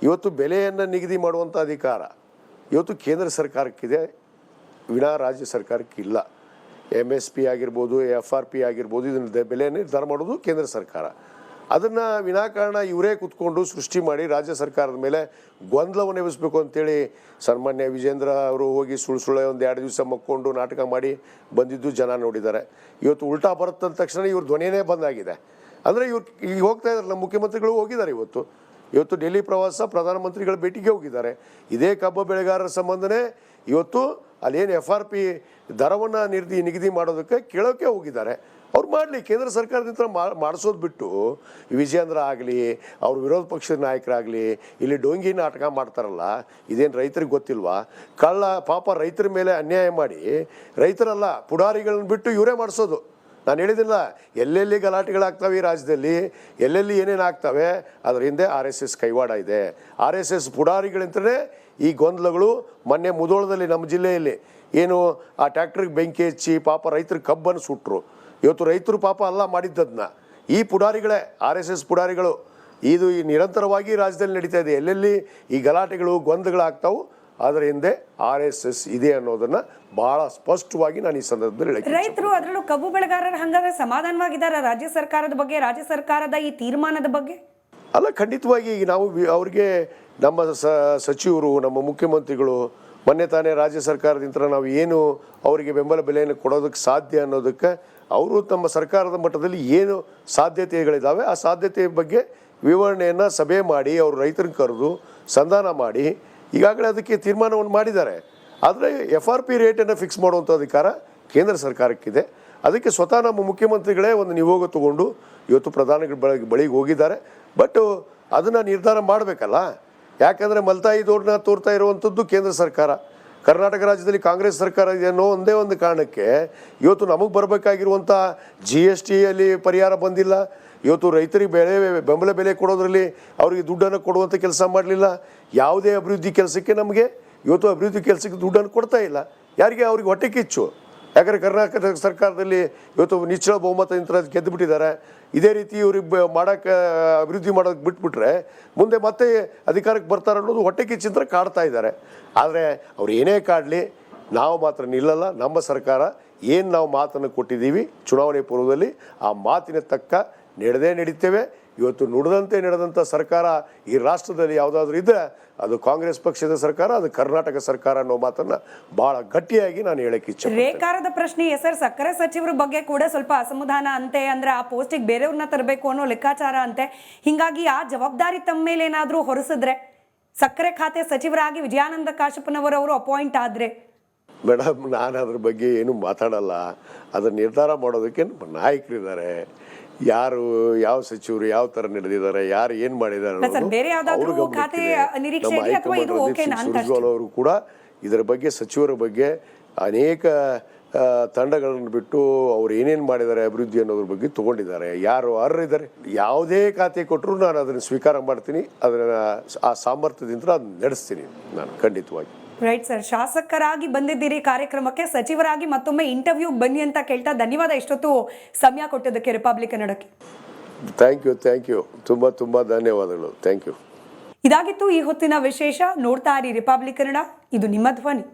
ಇವತ್ತು ಬೆಲೆಯನ್ನು ನಿಗದಿ ಮಾಡುವಂಥ ಅಧಿಕಾರ ಇವತ್ತು ಕೇಂದ್ರ ಸರ್ಕಾರಕ್ಕಿದೆ, ವಿನಾ ರಾಜ್ಯ ಸರ್ಕಾರಕ್ಕಿಲ್ಲ. MSP ಆಗಿರ್ಬೋದು, FRP ಆಗಿರ್ಬೋದು, ಇದನ್ನ ಬೆಲೆ ನಿರ್ಧಾರ ಮಾಡೋದು ಕೇಂದ್ರ ಸರ್ಕಾರ. ಅದನ್ನು ವಿನಾಕಾರಣ ಇವರೇ ಕೂತ್ಕೊಂಡು ಸೃಷ್ಟಿ ಮಾಡಿ ರಾಜ್ಯ ಸರ್ಕಾರದ ಮೇಲೆ ಗೊಂದಲವನ್ನು ಎಬ್ಬಿಸಬೇಕು ಅಂತೇಳಿ ಸನ್ಮಾನ್ಯ ವಿಜೇಂದ್ರ ಅವರು ಹೋಗಿ ಸುಳ್ಳು ಒಂದು 2 ದಿವಸ ಮಕ್ಕೊಂಡು ನಾಟಕ ಮಾಡಿ ಬಂದಿದ್ದು ಜನ ನೋಡಿದ್ದಾರೆ. ಇವತ್ತು ಉಲ್ಟಾ ಬರುತ್ತಂದ ತಕ್ಷಣ ಇವ್ರ ಧ್ವನಿಯೇ ಬಂದಾಗಿದೆ. ಅಂದರೆ ಇವ್ರು ಈಗ ಹೋಗ್ತಾ ಇದ್ದಾರೆ, ನಮ್ಮ ಮುಖ್ಯಮಂತ್ರಿಗಳು ಹೋಗಿದ್ದಾರೆ. ಇವತ್ತು ಡೆಲ್ಲಿ ಪ್ರವಾಸ, ಪ್ರಧಾನಮಂತ್ರಿಗಳ ಭೇಟಿಗೆ ಹೋಗಿದ್ದಾರೆ. ಇದೇ ಕಬ್ಬು ಬೆಳೆಗಾರರ ಸಂಬಂಧನೇ ಇವತ್ತು ಅಲ್ಲೇನು FRP ದರವನ್ನು ನಿಗದಿ ಮಾಡೋದಕ್ಕೆ ಕೇಳೋಕ್ಕೆ ಹೋಗಿದ್ದಾರೆ. ಅವ್ರು ಮಾಡಲಿ, ಕೇಂದ್ರ ಸರ್ಕಾರದಿಂದ ಮಾಡಿಸೋದು ಬಿಟ್ಟು ವಿಜೇಂದ್ರ ಆಗಲಿ, ಅವ್ರ ವಿರೋಧ ಪಕ್ಷದ ನಾಯಕರಾಗಲಿ ಇಲ್ಲಿ ಡೋಂಗಿ ನಾಟಕ ಮಾಡ್ತಾರಲ್ಲ, ಇದೇನು ರೈತರಿಗೆ ಗೊತ್ತಿಲ್ವಾ? ಕಳ್ಳ ಪಾಪ ರೈತರ ಮೇಲೆ ಅನ್ಯಾಯ ಮಾಡಿ, ರೈತರಲ್ಲ ಪುಡಾರಿಗಳನ್ನ ಬಿಟ್ಟು ಇವರೇ ಮಾಡಿಸೋದು. ನಾನು ಹೇಳಿದಿಲ್ಲ, ಎಲ್ಲೆಲ್ಲಿ ಗಲಾಟೆಗಳಾಗ್ತವೆ ಈ ರಾಜ್ಯದಲ್ಲಿ, ಎಲ್ಲೆಲ್ಲಿ ಏನೇನು ಆಗ್ತವೆ, ಅದರ ಹಿಂದೆ RSS ಕೈವಾಡ ಇದೆ. RSS ಪುಡಾರಿಗಳಂತಲೇ ಈ ಗೊಂದಲಗಳು. ಮೊನ್ನೆ ಮುಧೋಳದಲ್ಲಿ ನಮ್ಮ ಜಿಲ್ಲೆಯಲ್ಲಿ ಏನು ಆ ಟ್ಯಾಕ್ಟ್ರಿಗೆ ಬೆಂಕಿ ಹಚ್ಚಿ ಪಾಪ ರೈತರ ಕಬ್ಬನ್ನು ಸುಟ್ಟರು. ಇವತ್ತು ರೈತರು ಪಾಪ ಅಲ್ಲ ಮಾಡಿದ್ದದನ್ನ, ಈ ಪುಡಾರಿಗಳೇ, RSS ಪುಡಾರಿಗಳು. ಇದು ಈ ನಿರಂತರವಾಗಿ ರಾಜ್ಯದಲ್ಲಿ ನಡೀತಾ ಇದೆ. ಎಲ್ಲೆಲ್ಲಿ ಈ ಗಲಾಟೆಗಳು ಗೊಂದಲಗಳಾಗ್ತಾವು, ಅದರ ಹಿಂದೆ RSS ಇದೆ ಅನ್ನೋದನ್ನ ಬಹಳ ಸ್ಪಷ್ಟವಾಗಿ ನಾನು ಈ ಸಂದರ್ಭದಲ್ಲಿ ಹೇಳಿ. ರೈತರು, ಅದರಲ್ಲೂ ಕಬ್ಬು ಬೆಳೆಗಾರರು ಹಂಗಾದ್ರೆ ಸಮಾಧಾನವಾಗಿದ್ದಾರೆ ರಾಜ್ಯ ಸರ್ಕಾರದ ಬಗ್ಗೆ, ರಾಜ್ಯ ಸರ್ಕಾರದ ಈ ತೀರ್ಮಾನದ ಬಗ್ಗೆ? ಅಲ್ಲ, ಖಂಡಿತವಾಗಿ ಈಗ ನಾವು ಅವ್ರಿಗೆ ನಮ್ಮ ಸಚಿವರು, ನಮ್ಮ ಮುಖ್ಯಮಂತ್ರಿಗಳು ಮೊನ್ನೆ ತಾನೇ ರಾಜ್ಯ ಸರ್ಕಾರದಿಂದ ನಾವು ಏನು ಅವರಿಗೆ ಬೆಂಬಲ ಬೆಲೆಯನ್ನು ಕೊಡೋದಕ್ಕೆ ಸಾಧ್ಯ ಅನ್ನೋದಕ್ಕೆ ಅವರು ನಮ್ಮ ಸರ್ಕಾರದ ಮಟ್ಟದಲ್ಲಿ ಏನು ಸಾಧ್ಯತೆಗಳಿದ್ದಾವೆ ಆ ಸಾಧ್ಯತೆಯ ಬಗ್ಗೆ ವಿವರಣೆಯನ್ನು ಸಭೆ ಮಾಡಿ ಅವರು ರೈತರನ್ನ ಕರೆದು ಸಂಧಾನ ಮಾಡಿ ಈಗಾಗಲೇ ಅದಕ್ಕೆ ತೀರ್ಮಾನವನ್ನು ಮಾಡಿದ್ದಾರೆ. ಆದರೆ FRP ರೇಟನ್ನು ಫಿಕ್ಸ್ ಮಾಡುವಂಥ ಅಧಿಕಾರ ಕೇಂದ್ರ ಸರ್ಕಾರಕ್ಕಿದೆ. ಅದಕ್ಕೆ ಸ್ವತಃ ನಮ್ಮ ಮುಖ್ಯಮಂತ್ರಿಗಳೇ ಒಂದು ನಿಯೋಗ ತಗೊಂಡು ಇವತ್ತು ಪ್ರಧಾನಿಗಳ ಬಳಿಗೆ ಹೋಗಿದ್ದಾರೆ. ಬಟ್ ಅದನ್ನು ನಿರ್ಧಾರ ಮಾಡಬೇಕಲ್ಲ, ಯಾಕಂದರೆ ಮಲ್ತಾಯಿ ದೋರ್ನ ತೋರ್ತಾ ಇರುವಂಥದ್ದು ಕೇಂದ್ರ ಸರ್ಕಾರ. ಕರ್ನಾಟಕ ರಾಜ್ಯದಲ್ಲಿ ಕಾಂಗ್ರೆಸ್ ಸರ್ಕಾರ ಇದೆ ಅನ್ನೋ ಒಂದೇ ಒಂದು ಕಾರಣಕ್ಕೆ ಇವತ್ತು ನಮಗೆ ಬರಬೇಕಾಗಿರುವಂಥ GSTಯಲ್ಲಿ ಪರಿಹಾರ ಬಂದಿಲ್ಲ. ಇವತ್ತು ರೈತರಿಗೆ ಬೆಂಬಲ ಬೆಲೆ ಕೊಡೋದ್ರಲ್ಲಿ ಅವರಿಗೆ ದುಡ್ಡನ್ನು ಕೊಡುವಂಥ ಕೆಲಸ ಮಾಡಲಿಲ್ಲ. ಯಾವುದೇ ಅಭಿವೃದ್ಧಿ ಕೆಲಸಕ್ಕೆ ನಮಗೆ ಇವತ್ತು ಅಭಿವೃದ್ಧಿ ಕೆಲಸಕ್ಕೆ ದುಡ್ಡನ್ನು ಕೊಡ್ತಾ ಇಲ್ಲ. ಯಾರಿಗೆ? ಅವ್ರಿಗೆ ಹೊಟ್ಟೆ ಕಿಚ್ಚು. ಯಾಕಂದರೆ ಕರ್ನಾಟಕ ಸರ್ಕಾರದಲ್ಲಿ ಇವತ್ತು ನಿಚ್ಚಳ ಬಹುಮತದಿಂದ ಗೆದ್ದು ಬಿಟ್ಟಿದ್ದಾರೆ. ಇದೇ ರೀತಿ ಇವ್ರಿಗೆ ಅಭಿವೃದ್ಧಿ ಮಾಡೋಕ್ಕೆ ಬಿಟ್ಬಿಟ್ರೆ ಮುಂದೆ ಮತ್ತೆ ಅಧಿಕಾರಕ್ಕೆ ಬರ್ತಾರೆ ಅನ್ನೋದು ಹೊಟ್ಟೆ ಕಿಚ್ಚಿಂದ ಕಾಡ್ತಾ ಇದ್ದಾರೆ. ಆದರೆ ಅವ್ರು ಏನೇ ಕಾಡಲಿ, ನಾವು ಮಾತ್ರ ನಿಲ್ಲಲ್ಲ. ನಮ್ಮ ಸರ್ಕಾರ ಏನು ನಾವು ಮಾತನ್ನು ಕೊಟ್ಟಿದ್ದೀವಿ ಚುನಾವಣೆ ಪೂರ್ವದಲ್ಲಿ, ಆ ಮಾತಿನ ತಕ್ಕ ನಡೀತೇವೆ. ಇವತ್ತು ನುಡಿದಂತೆ ನಡೆದಂಥ ಸರ್ಕಾರ ಈ ರಾಷ್ಟ್ರದಲ್ಲಿ ಯಾವುದಾದ್ರೂ ಇದ್ದರೆ ಅದು ಕಾಂಗ್ರೆಸ್ ಪಕ್ಷದ ಸರ್ಕಾರ, ಅದು ಕರ್ನಾಟಕ ಸರ್ಕಾರ ಅನ್ನೋ ಮಾತನ್ನ ಬಹಳ ಗಟ್ಟಿಯಾಗಿ ನಾನು ಹೇಳಕ್ಕೆ ಇಚ್ಛೆ. ರೇಖಾರದ ಪ್ರಶ್ನೆ ಸರ್, ಸಕ್ಕರೆ ಸಚಿವರ ಬಗ್ಗೆ ಕೂಡ ಸ್ವಲ್ಪ ಅಸಮಾಧಾನ ಅಂತೆ. ಅಂದ್ರೆ ಆ ಪೋಸ್ಟಿಗೆ ಬೇರೆಯವ್ರನ್ನ ತರಬೇಕು ಅನ್ನೋ ಲೆಕ್ಕಾಚಾರ ಅಂತೆ. ಹಿಂಗಾಗಿ ಆ ಜವಾಬ್ದಾರಿ ತಮ್ಮ ಮೇಲೆ ಏನಾದರೂ ಹೊರಿಸಿದ್ರೆ, ಸಕ್ಕರೆ ಖಾತೆ ಸಚಿವರಾಗಿ ವಿಜಯಾನಂದ ಕಾಶಪ್ಪನವರವರು ಅಪಾಯಿಂಟ್ ಆದ್ರೆ ಮೇಡಮ್, ನಾನು ಅದ್ರ ಬಗ್ಗೆ ಏನು ಮಾತಾಡಲ್ಲ. ಅದನ್ನು ನಿರ್ಧಾರ ಮಾಡೋದಕ್ಕೆ ನಮ್ಮ ನಾಯಕರಿದ್ದಾರೆ. ಯಾರು ಯಾವ ಸಚಿವರು ಯಾವ ಥರ ನಡೆದಿದ್ದಾರೆ, ಯಾರು ಏನು ಮಾಡಿದ್ದಾರೆ ಅಲ್ಲ ಸರ್, ಬೇರೆ ಯಾವ್ದಾದ್ರು ಖಾತೆ ನಿರೀಕ್ಷೆ ಇದೆಯಾ ಅಥವಾ ಇದು ಓಕೆನಾ ಅಂತ ಅಷ್ಟೇ? ಸುರ್ಜೇವಾಲ ಅವರು ಕೂಡ ಇದರ ಬಗ್ಗೆ, ಸಚಿವರ ಬಗ್ಗೆ ಅನೇಕ ತಂಡಗಳನ್ನು ಬಿಟ್ಟು ಅವ್ರು ಏನೇನು ಮಾಡಿದ್ದಾರೆ ಅಭಿವೃದ್ಧಿ ಅನ್ನೋದ್ರ ಬಗ್ಗೆ ತೊಗೊಂಡಿದ್ದಾರೆ. ಯಾರು ಅರ್ಹರಿದ್ದಾರೆ, ಯಾವುದೇ ಖಾತೆ ಕೊಟ್ಟರು ನಾನು ಅದನ್ನು ಸ್ವೀಕಾರ ಮಾಡ್ತೀನಿ. ಅದನ್ನು ಆ ಸಾಮರ್ಥ್ಯದಿಂದ ಅದನ್ನು ನಡೆಸ್ತೀನಿ ನಾನು ಖಂಡಿತವಾಗಿ. ರೈಟ್ ಸರ್, ಶಾಸಕರಾಗಿ ಬಂದಿದ್ದೀರಿ ಕಾರ್ಯಕ್ರಮಕ್ಕೆ, ಸಚಿವರಾಗಿ ಮತ್ತೊಮ್ಮೆ ಇಂಟರ್ವ್ಯೂಗೆ ಬನ್ನಿ ಅಂತ ಕೇಳ್ತಾ ಧನ್ಯವಾದ ಇಷ್ಟೊತ್ತು ಸಮಯ ಕೊಟ್ಟದಕ್ಕೆ ರಿಪಬ್ಲಿಕ್ ಕನ್ನಡಕ್ಕೆ. ಥ್ಯಾಂಕ್ ಯು ತುಂಬ ಧನ್ಯವಾದಗಳು. Thank you. ಇದಾಗಿತ್ತು ಈ ಹೊತ್ತಿನ ವಿಶೇಷ. ನೋಡ್ತಾ ಇರಿ ರಿಪಬ್ಲಿಕ್ ಕನ್ನಡ, ಇದು ನಿಮ್ಮ ಧ್ವನಿ.